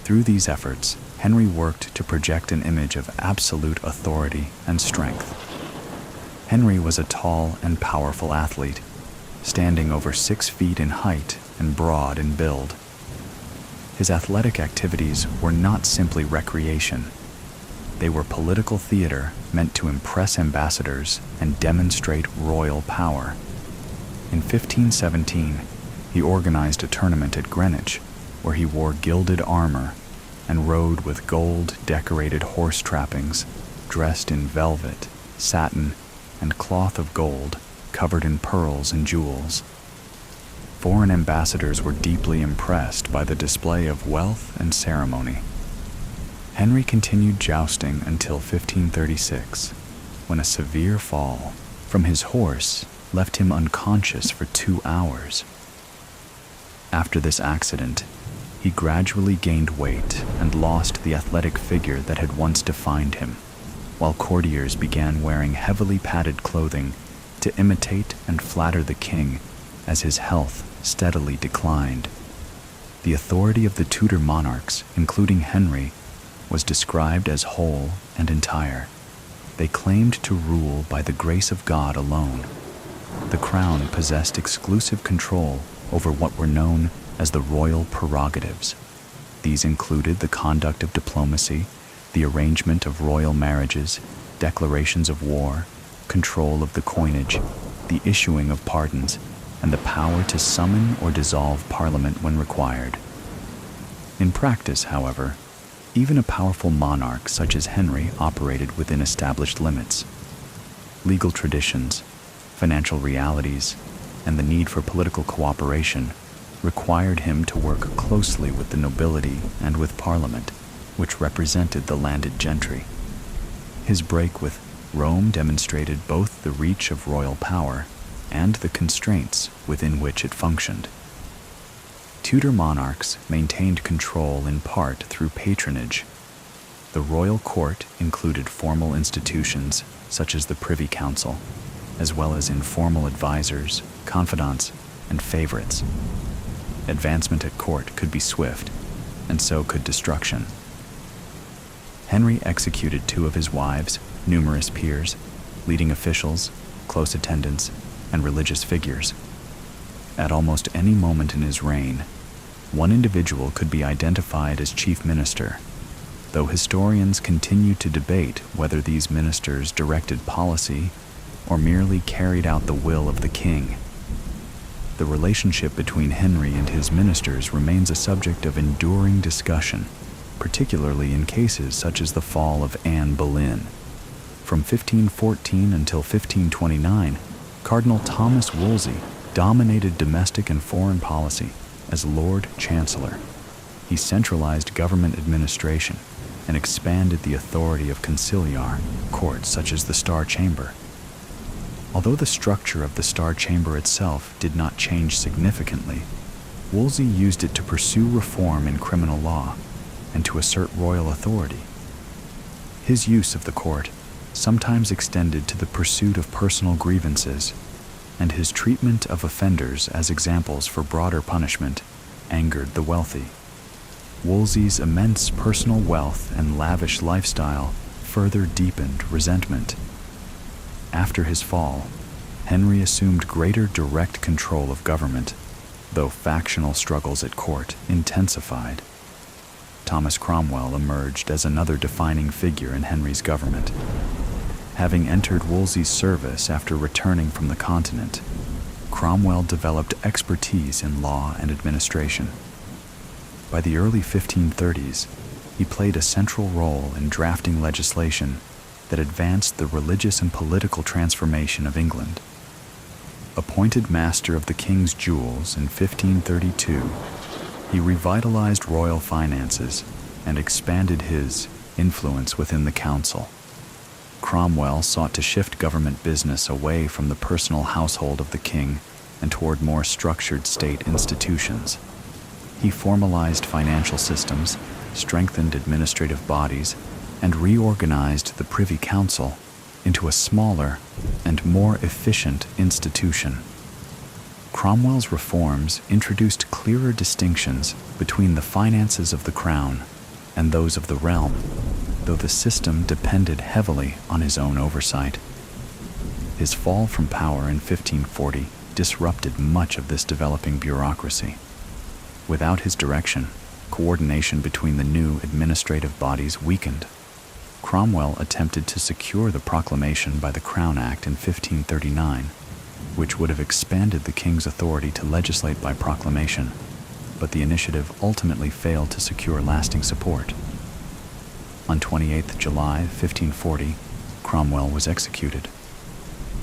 Through these efforts, Henry worked to project an image of absolute authority and strength. Henry was a tall and powerful athlete, standing over 6 feet in height and broad in build. His athletic activities were not simply recreation. They were political theater meant to impress ambassadors and demonstrate royal power. In 1517, he organized a tournament at Greenwich, where he wore gilded armor and rode with gold-decorated horse trappings, dressed in velvet, satin, and cloth of gold, covered in pearls and jewels. Foreign ambassadors were deeply impressed by the display of wealth and ceremony. Henry continued jousting until 1536, when a severe fall from his horse left him unconscious for 2 hours. After this accident, he gradually gained weight and lost the athletic figure that had once defined him, while courtiers began wearing heavily padded clothing to imitate and flatter the king as his health steadily declined. The authority of the Tudor monarchs, including Henry, was described as whole and entire. They claimed to rule by the grace of God alone. The crown possessed exclusive control over what were known as the royal prerogatives. These included the conduct of diplomacy, the arrangement of royal marriages, declarations of war, control of the coinage, the issuing of pardons, and the power to summon or dissolve Parliament when required. In practice, however, even a powerful monarch such as Henry operated within established limits. Legal traditions, financial realities, and the need for political cooperation required him to work closely with the nobility and with Parliament, which represented the landed gentry. His break with Rome demonstrated both the reach of royal power and the constraints within which it functioned. Tudor monarchs maintained control in part through patronage. The royal court included formal institutions such as the Privy Council, as well as informal advisors, confidants, and favorites. Advancement at court could be swift, and so could destruction. Henry executed 2 of his wives, numerous peers, leading officials, close attendants, and religious figures. At almost any moment in his reign, one individual could be identified as chief minister, though historians continue to debate whether these ministers directed policy or merely carried out the will of the king. The relationship between Henry and his ministers remains a subject of enduring discussion, particularly in cases such as the fall of Anne Boleyn. From 1514 until 1529, Cardinal Thomas Wolsey dominated domestic and foreign policy as Lord Chancellor. He centralized government administration and expanded the authority of conciliar courts such as the Star Chamber. Although the structure of the Star Chamber itself did not change significantly, Wolsey used it to pursue reform in criminal law and to assert royal authority. His use of the court sometimes extended to the pursuit of personal grievances, and his treatment of offenders as examples for broader punishment angered the wealthy. Wolsey's immense personal wealth and lavish lifestyle further deepened resentment. After his fall, Henry assumed greater direct control of government, though factional struggles at court intensified. Thomas Cromwell emerged as another defining figure in Henry's government. Having entered Wolsey's service after returning from the continent, Cromwell developed expertise in law and administration. By the early 1530s, he played a central role in drafting legislation that advanced the religious and political transformation of England. Appointed Master of the King's Jewels in 1532, he revitalized royal finances and expanded his influence within the council. Cromwell sought to shift government business away from the personal household of the king and toward more structured state institutions. He formalized financial systems, strengthened administrative bodies, and reorganized the Privy Council into a smaller and more efficient institution. Cromwell's reforms introduced clearer distinctions between the finances of the crown and those of the realm, though the system depended heavily on his own oversight. His fall from power in 1540 disrupted much of this developing bureaucracy. Without his direction, coordination between the new administrative bodies weakened. Cromwell attempted to secure the proclamation by the Crown Act in 1539, which would have expanded the king's authority to legislate by proclamation, but the initiative ultimately failed to secure lasting support. On 28 July 1540, Cromwell was executed.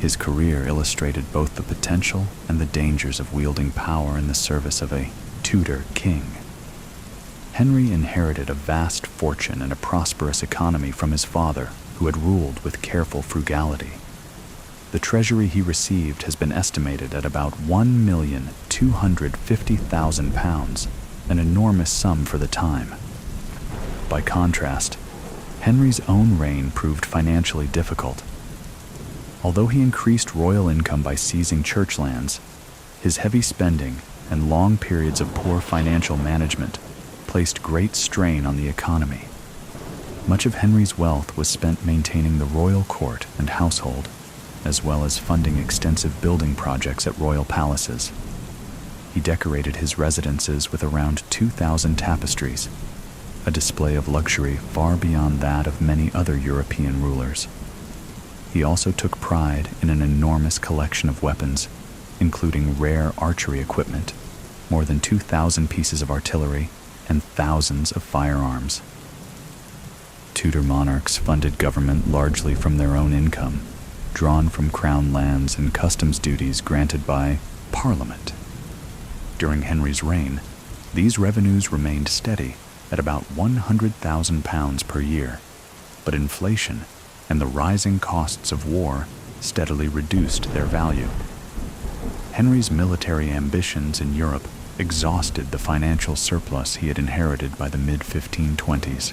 His career illustrated both the potential and the dangers of wielding power in the service of a Tudor king. Henry inherited a vast fortune and a prosperous economy from his father, who had ruled with careful frugality. The treasury he received has been estimated at about £1,250,000, an enormous sum for the time. By contrast, Henry's own reign proved financially difficult. Although he increased royal income by seizing church lands, his heavy spending and long periods of poor financial management placed great strain on the economy. Much of Henry's wealth was spent maintaining the royal court and household, as well as funding extensive building projects at royal palaces. He decorated his residences with around 2,000 tapestries, a display of luxury far beyond that of many other European rulers. He also took pride in an enormous collection of weapons, including rare archery equipment, more than 2,000 pieces of artillery, and thousands of firearms. Tudor monarchs funded government largely from their own income, drawn from crown lands and customs duties granted by Parliament. During Henry's reign, these revenues remained steady at about £100,000 per year, but inflation and the rising costs of war steadily reduced their value. Henry's military ambitions in Europe exhausted the financial surplus he had inherited by the mid-1520s.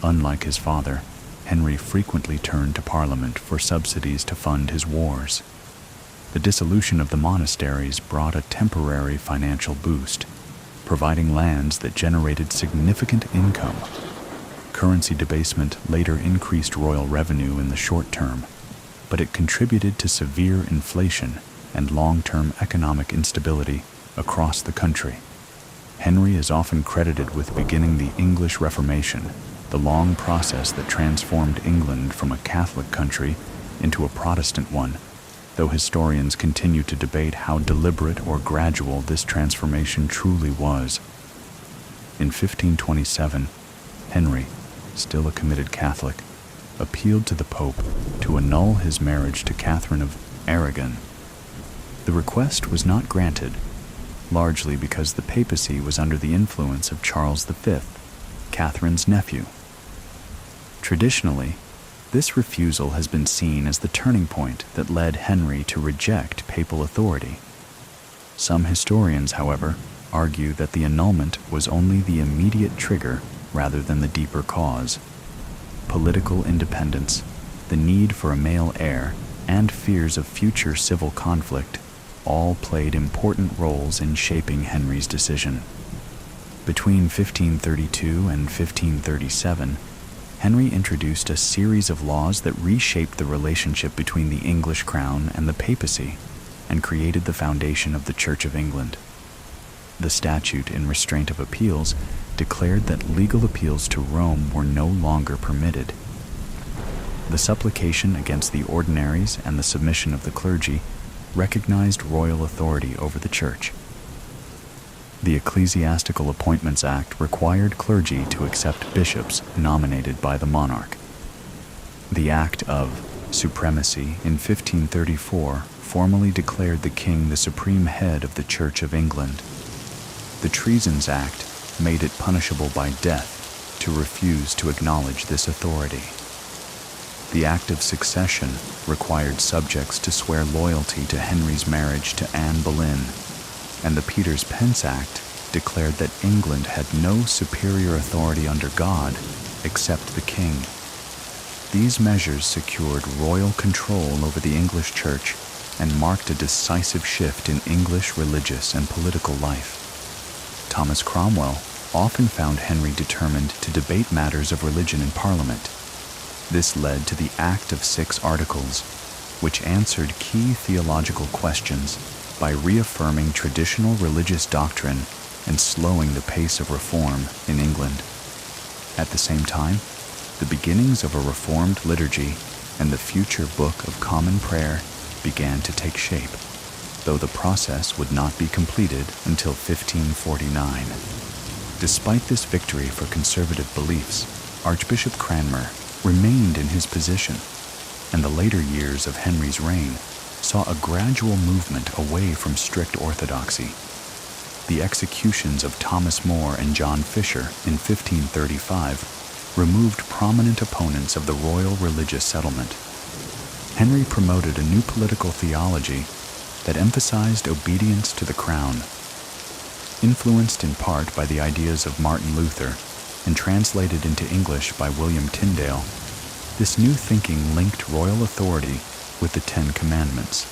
Unlike his father, Henry frequently turned to Parliament for subsidies to fund his wars. The dissolution of the monasteries brought a temporary financial boost, providing lands that generated significant income. Currency debasement later increased royal revenue in the short term, but it contributed to severe inflation and long-term economic instability across the country. Henry is often credited with beginning the English Reformation, the long process that transformed England from a Catholic country into a Protestant one, though historians continue to debate how deliberate or gradual this transformation truly was. In 1527, Henry, still a committed Catholic, appealed to the Pope to annul his marriage to Catherine of Aragon. The request was not granted, largely because the papacy was under the influence of Charles V, Catherine's nephew. Traditionally, this refusal has been seen as the turning point that led Henry to reject papal authority. Some historians, however, argue that the annulment was only the immediate trigger rather than the deeper cause. Political independence, the need for a male heir, and fears of future civil conflict all played important roles in shaping Henry's decision. Between 1532 and 1537, Henry introduced a series of laws that reshaped the relationship between the English crown and the papacy and created the foundation of the Church of England. The statute in restraint of appeals declared that legal appeals to Rome were no longer permitted. The supplication against the ordinaries and the submission of the clergy recognized royal authority over the Church. The Ecclesiastical Appointments Act required clergy to accept bishops nominated by the monarch. The Act of Supremacy in 1534 formally declared the king the supreme head of the Church of England. The Treasons Act made it punishable by death to refuse to acknowledge this authority. The Act of Succession required subjects to swear loyalty to Henry's marriage to Anne Boleyn, and the Peter's Pence Act declared that England had no superior authority under God except the king. These measures secured royal control over the English Church and marked a decisive shift in English religious and political life. Thomas Cromwell often found Henry determined to debate matters of religion in Parliament. This led to the Act of 6 Articles, which answered key theological questions by reaffirming traditional religious doctrine and slowing the pace of reform in England. At the same time, the beginnings of a reformed liturgy and the future Book of Common Prayer began to take shape, though the process would not be completed until 1549. Despite this victory for conservative beliefs, Archbishop Cranmer remained in his position, and the later years of Henry's reign saw a gradual movement away from strict orthodoxy. The executions of Thomas More and John Fisher in 1535 removed prominent opponents of the royal religious settlement. Henry promoted a new political theology that emphasized obedience to the crown. Influenced in part by the ideas of Martin Luther and translated into English by William Tyndale, this new thinking linked royal authority with the Ten Commandments.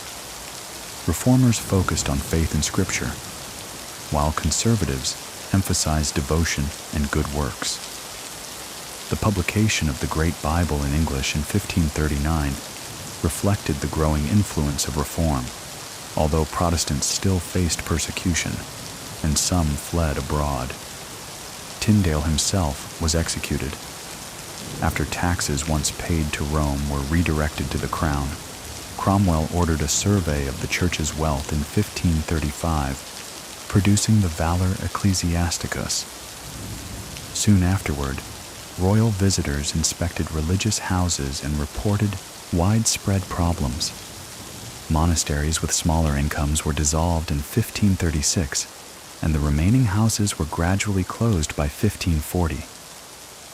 Reformers focused on faith in Scripture, while conservatives emphasized devotion and good works. The publication of the Great Bible in English in 1539 reflected the growing influence of reform, although Protestants still faced persecution, and some fled abroad. Tyndale himself was executed. After taxes once paid to Rome were redirected to the crown, Cromwell ordered a survey of the church's wealth in 1535, producing the Valor Ecclesiasticus. Soon afterward, royal visitors inspected religious houses and reported widespread problems. Monasteries with smaller incomes were dissolved in 1536, and the remaining houses were gradually closed by 1540.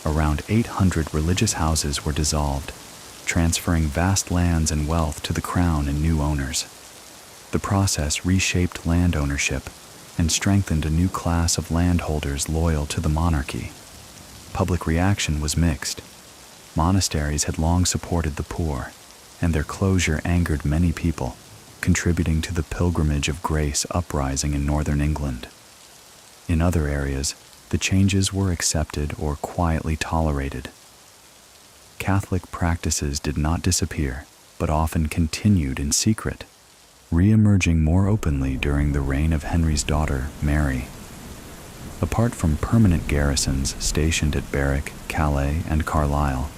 Around 800 religious houses were dissolved, transferring vast lands and wealth to the crown and new owners. The process reshaped land ownership and strengthened a new class of landholders loyal to the monarchy. Public reaction was mixed. Monasteries had long supported the poor, and their closure angered many people, contributing to the Pilgrimage of Grace uprising in northern England. In other areas, the changes were accepted or quietly tolerated. Catholic practices did not disappear, but often continued in secret, re-emerging more openly during the reign of Henry's daughter, Mary. Apart from permanent garrisons stationed at Berwick, Calais, and Carlisle,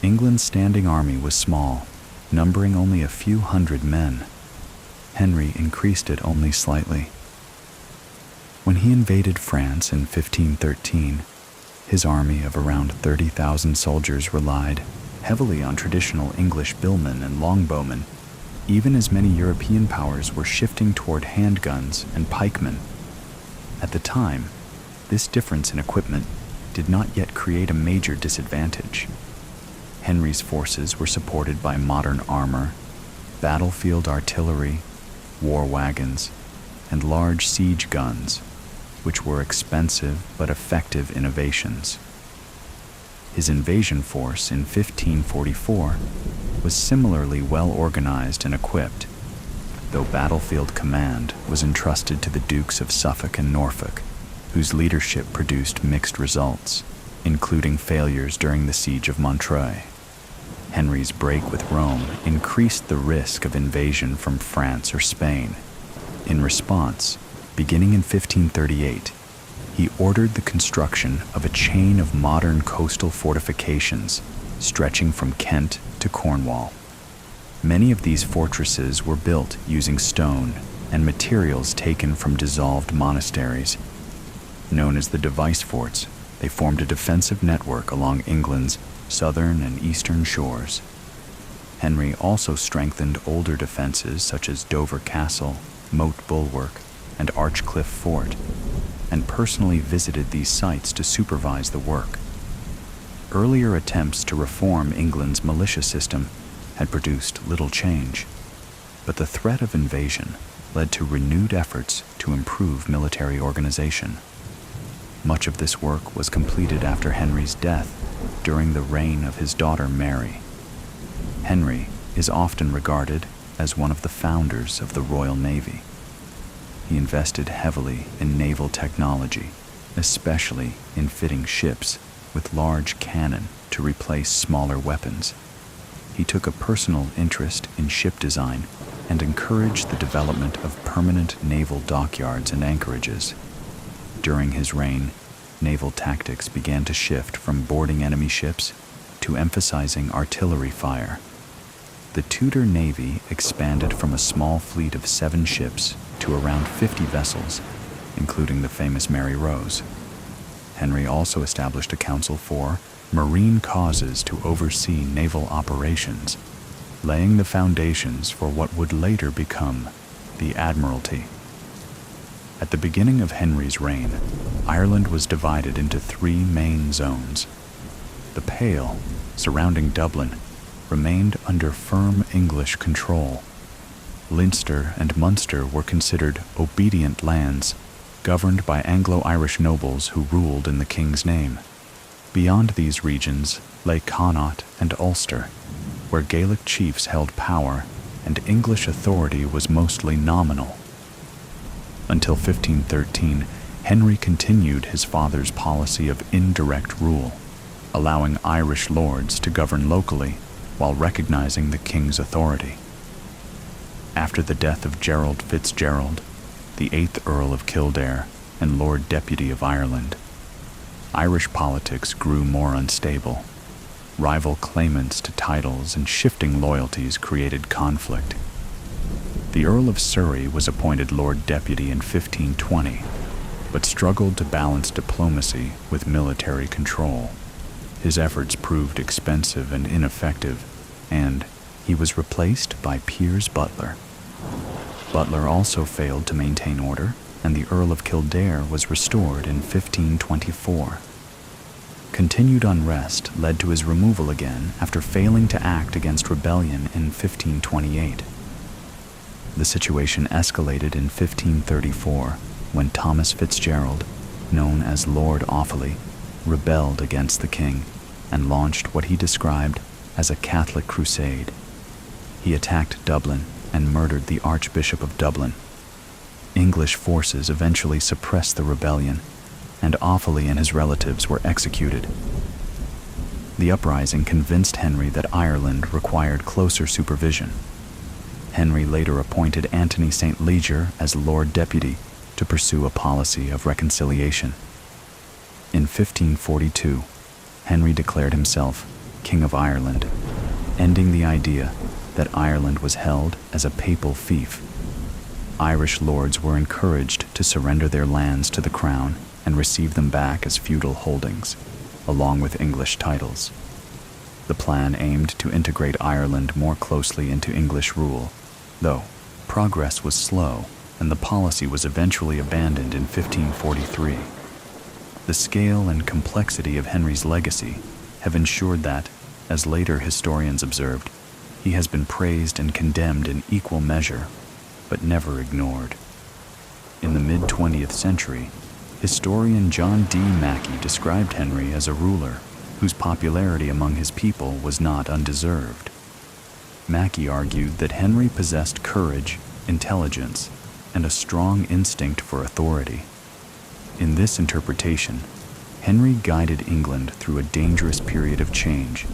England's standing army was small, numbering only a few hundred men. Henry increased it only slightly. When he invaded France in 1513, his army of around 30,000 soldiers relied heavily on traditional English billmen and longbowmen, even as many European powers were shifting toward handguns and pikemen. At the time, this difference in equipment did not yet create a major disadvantage. Henry's forces were supported by modern armor, battlefield artillery, war wagons, and large siege guns, which were expensive but effective innovations. His invasion force in 1544 was similarly well organized and equipped, though battlefield command was entrusted to the Dukes of Suffolk and Norfolk, whose leadership produced mixed results, including failures during the siege of Montreuil. Henry's break with Rome increased the risk of invasion from France or Spain. In response, beginning in 1538, he ordered the construction of a chain of modern coastal fortifications stretching from Kent to Cornwall. Many of these fortresses were built using stone and materials taken from dissolved monasteries. Known as the device forts, they formed a defensive network along England's southern and eastern shores. Henry also strengthened older defenses such as Dover Castle, Moat Bulwark, and Archcliffe Fort, and personally visited these sites to supervise the work. Earlier attempts to reform England's militia system had produced little change, but the threat of invasion led to renewed efforts to improve military organization. Much of this work was completed after Henry's death during the reign of his daughter Mary. Henry is often regarded as one of the founders of the Royal Navy. He invested heavily in naval technology, especially in fitting ships with large cannon to replace smaller weapons. He took a personal interest in ship design and encouraged the development of permanent naval dockyards and anchorages. During his reign, naval tactics began to shift from boarding enemy ships to emphasizing artillery fire. The Tudor Navy expanded from a small fleet of 7 ships to around 50 vessels, including the famous Mary Rose. Henry also established a council for marine causes to oversee naval operations, laying the foundations for what would later become the Admiralty. At the beginning of Henry's reign, Ireland was divided into 3 main zones. The Pale, surrounding Dublin, remained under firm English control. Leinster and Munster were considered obedient lands, governed by Anglo-Irish nobles who ruled in the king's name. Beyond these regions lay Connaught and Ulster, where Gaelic chiefs held power and English authority was mostly nominal. Until 1513, Henry continued his father's policy of indirect rule, allowing Irish lords to govern locally while recognizing the king's authority. After the death of Gerald Fitzgerald, the 8th Earl of Kildare and Lord Deputy of Ireland, Irish politics grew more unstable. Rival claimants to titles and shifting loyalties created conflict. The Earl of Surrey was appointed Lord Deputy in 1520, but struggled to balance diplomacy with military control. His efforts proved expensive and ineffective, and he was replaced by Piers Butler. Butler also failed to maintain order, and the Earl of Kildare was restored in 1524. Continued unrest led to his removal again after failing to act against rebellion in 1528. The situation escalated in 1534 when Thomas Fitzgerald, known as Lord Offaly, rebelled against the king and launched what he described as a Catholic crusade. He attacked Dublin and murdered the Archbishop of Dublin. English forces eventually suppressed the rebellion, and Offaly and his relatives were executed. The uprising convinced Henry that Ireland required closer supervision. Henry later appointed Anthony St. Leger as Lord Deputy to pursue a policy of reconciliation. In 1542, Henry declared himself King of Ireland, ending the idea that Ireland was held as a papal fief. Irish lords were encouraged to surrender their lands to the crown and receive them back as feudal holdings, along with English titles. The plan aimed to integrate Ireland more closely into English rule, though progress was slow and the policy was eventually abandoned in 1543. The scale and complexity of Henry's legacy have ensured that, as later historians observed, he has been praised and condemned in equal measure, but never ignored. In the mid-20th century, historian John D. Mackey described Henry as a ruler whose popularity among his people was not undeserved. Mackey argued that Henry possessed courage, intelligence, and a strong instinct for authority. In this interpretation, Henry guided England through a dangerous period of change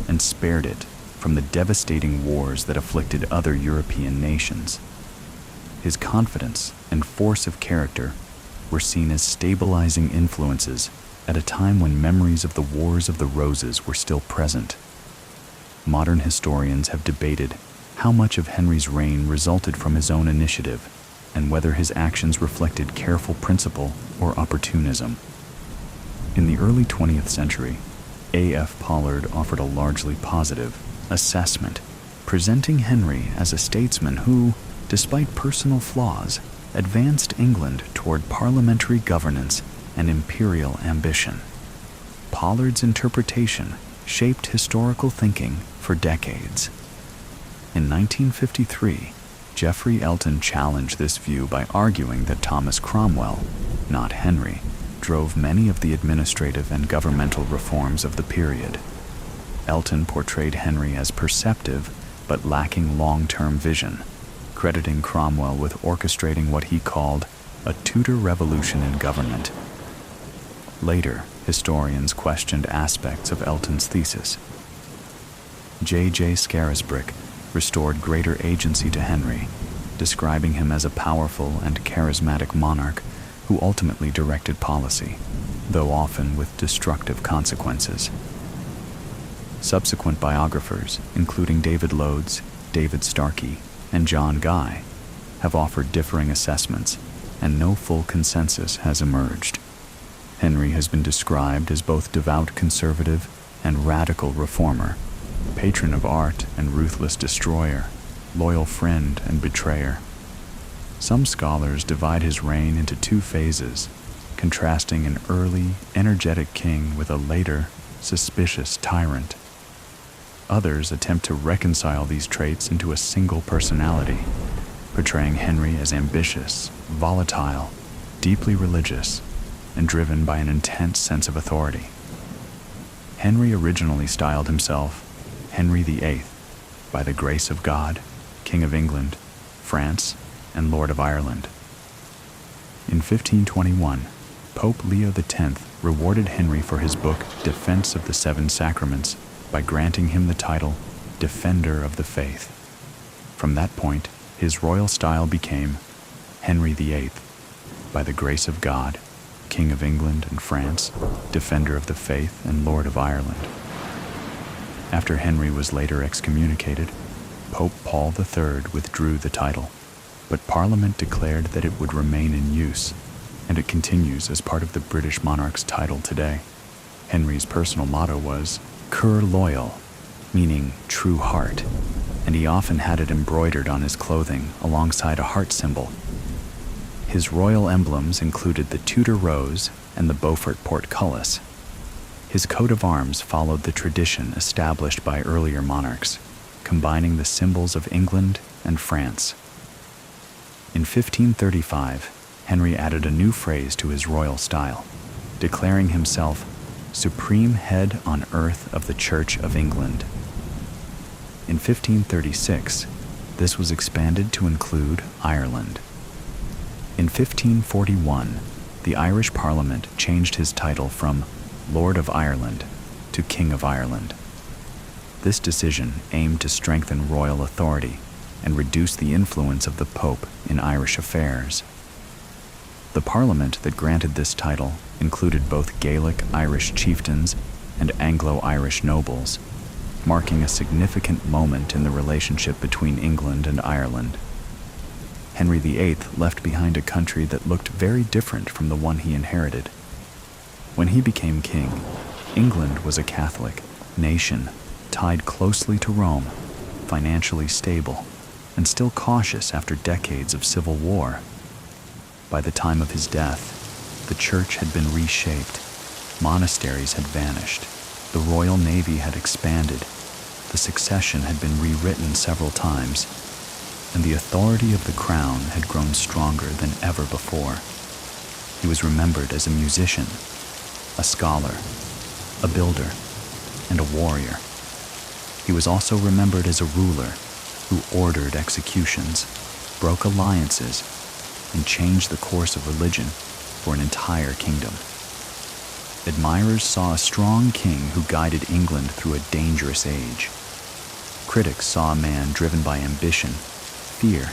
and spared it from the devastating wars that afflicted other European nations. His confidence and force of character were seen as stabilizing influences at a time when memories of the Wars of the Roses were still present. Modern historians have debated how much of Henry's reign resulted from his own initiative and whether his actions reflected careful principle or opportunism. In the early 20th century, A.F. Pollard offered a largely positive assessment, presenting Henry as a statesman who, despite personal flaws, advanced England toward parliamentary governance and imperial ambition. Pollard's interpretation shaped historical thinking for decades. In 1953, Geoffrey Elton challenged this view by arguing that Thomas Cromwell, not Henry, drove many of the administrative and governmental reforms of the period. Elton portrayed Henry as perceptive but lacking long-term vision, crediting Cromwell with orchestrating what he called a Tudor revolution in government. Later, historians questioned aspects of Elton's thesis. J.J. Scarisbrick restored greater agency to Henry, describing him as a powerful and charismatic monarch who ultimately directed policy, though often with destructive consequences. Subsequent biographers, including David Loades, David Starkey, and John Guy, have offered differing assessments, and no full consensus has emerged. Henry has been described as both devout conservative and radical reformer, patron of art and ruthless destroyer, loyal friend and betrayer. Some scholars divide his reign into two phases, contrasting an early, energetic king with a later, suspicious tyrant. Others attempt to reconcile these traits into a single personality, portraying Henry as ambitious, volatile, deeply religious, and driven by an intense sense of authority. Henry originally styled himself Henry VIII, by the grace of God, King of England, France, and Lord of Ireland. In 1521, Pope Leo X rewarded Henry for his book Defense of the Seven Sacraments by granting him the title Defender of the Faith. From that point, his royal style became Henry VIII, by the grace of God, King of England and France, Defender of the Faith, and Lord of Ireland. After Henry was later excommunicated, Pope Paul III withdrew the title, but Parliament declared that it would remain in use, and it continues as part of the British monarch's title today. Henry's personal motto was Cur Loyal, meaning true heart, and he often had it embroidered on his clothing alongside a heart symbol. His royal emblems included the Tudor rose and the Beaufort portcullis. His coat of arms followed the tradition established by earlier monarchs, combining the symbols of England and France. In 1535, Henry added a new phrase to his royal style, declaring himself Supreme Head on Earth of the Church of England. In 1536, this was expanded to include Ireland. In 1541, the Irish Parliament changed his title from Lord of Ireland to King of Ireland. This decision aimed to strengthen royal authority and reduce the influence of the Pope in Irish affairs. The Parliament that granted this title included both Gaelic Irish chieftains and Anglo-Irish nobles, marking a significant moment in the relationship between England and Ireland. Henry VIII left behind a country that looked very different from the one he inherited. When he became king, England was a Catholic nation tied closely to Rome, financially stable, and still cautious after decades of civil war. By the time of his death, the church had been reshaped, monasteries had vanished, the Royal Navy had expanded, the succession had been rewritten several times, and the authority of the crown had grown stronger than ever before. He was remembered as a musician, a scholar, a builder, and a warrior. He was also remembered as a ruler who ordered executions, broke alliances, and changed the course of religion for an entire kingdom. Admirers saw a strong king who guided England through a dangerous age. Critics saw a man driven by ambition, fear,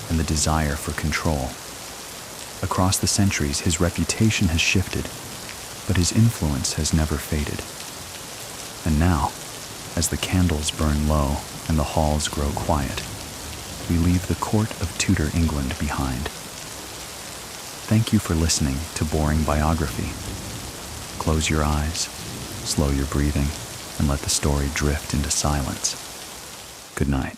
and the desire for control. Across the centuries, his reputation has shifted, but his influence has never faded. And now, as the candles burn low and the halls grow quiet, we leave the court of Tudor England behind. Thank you for listening to Boring Biography. Close your eyes, slow your breathing, and let the story drift into silence. Good night.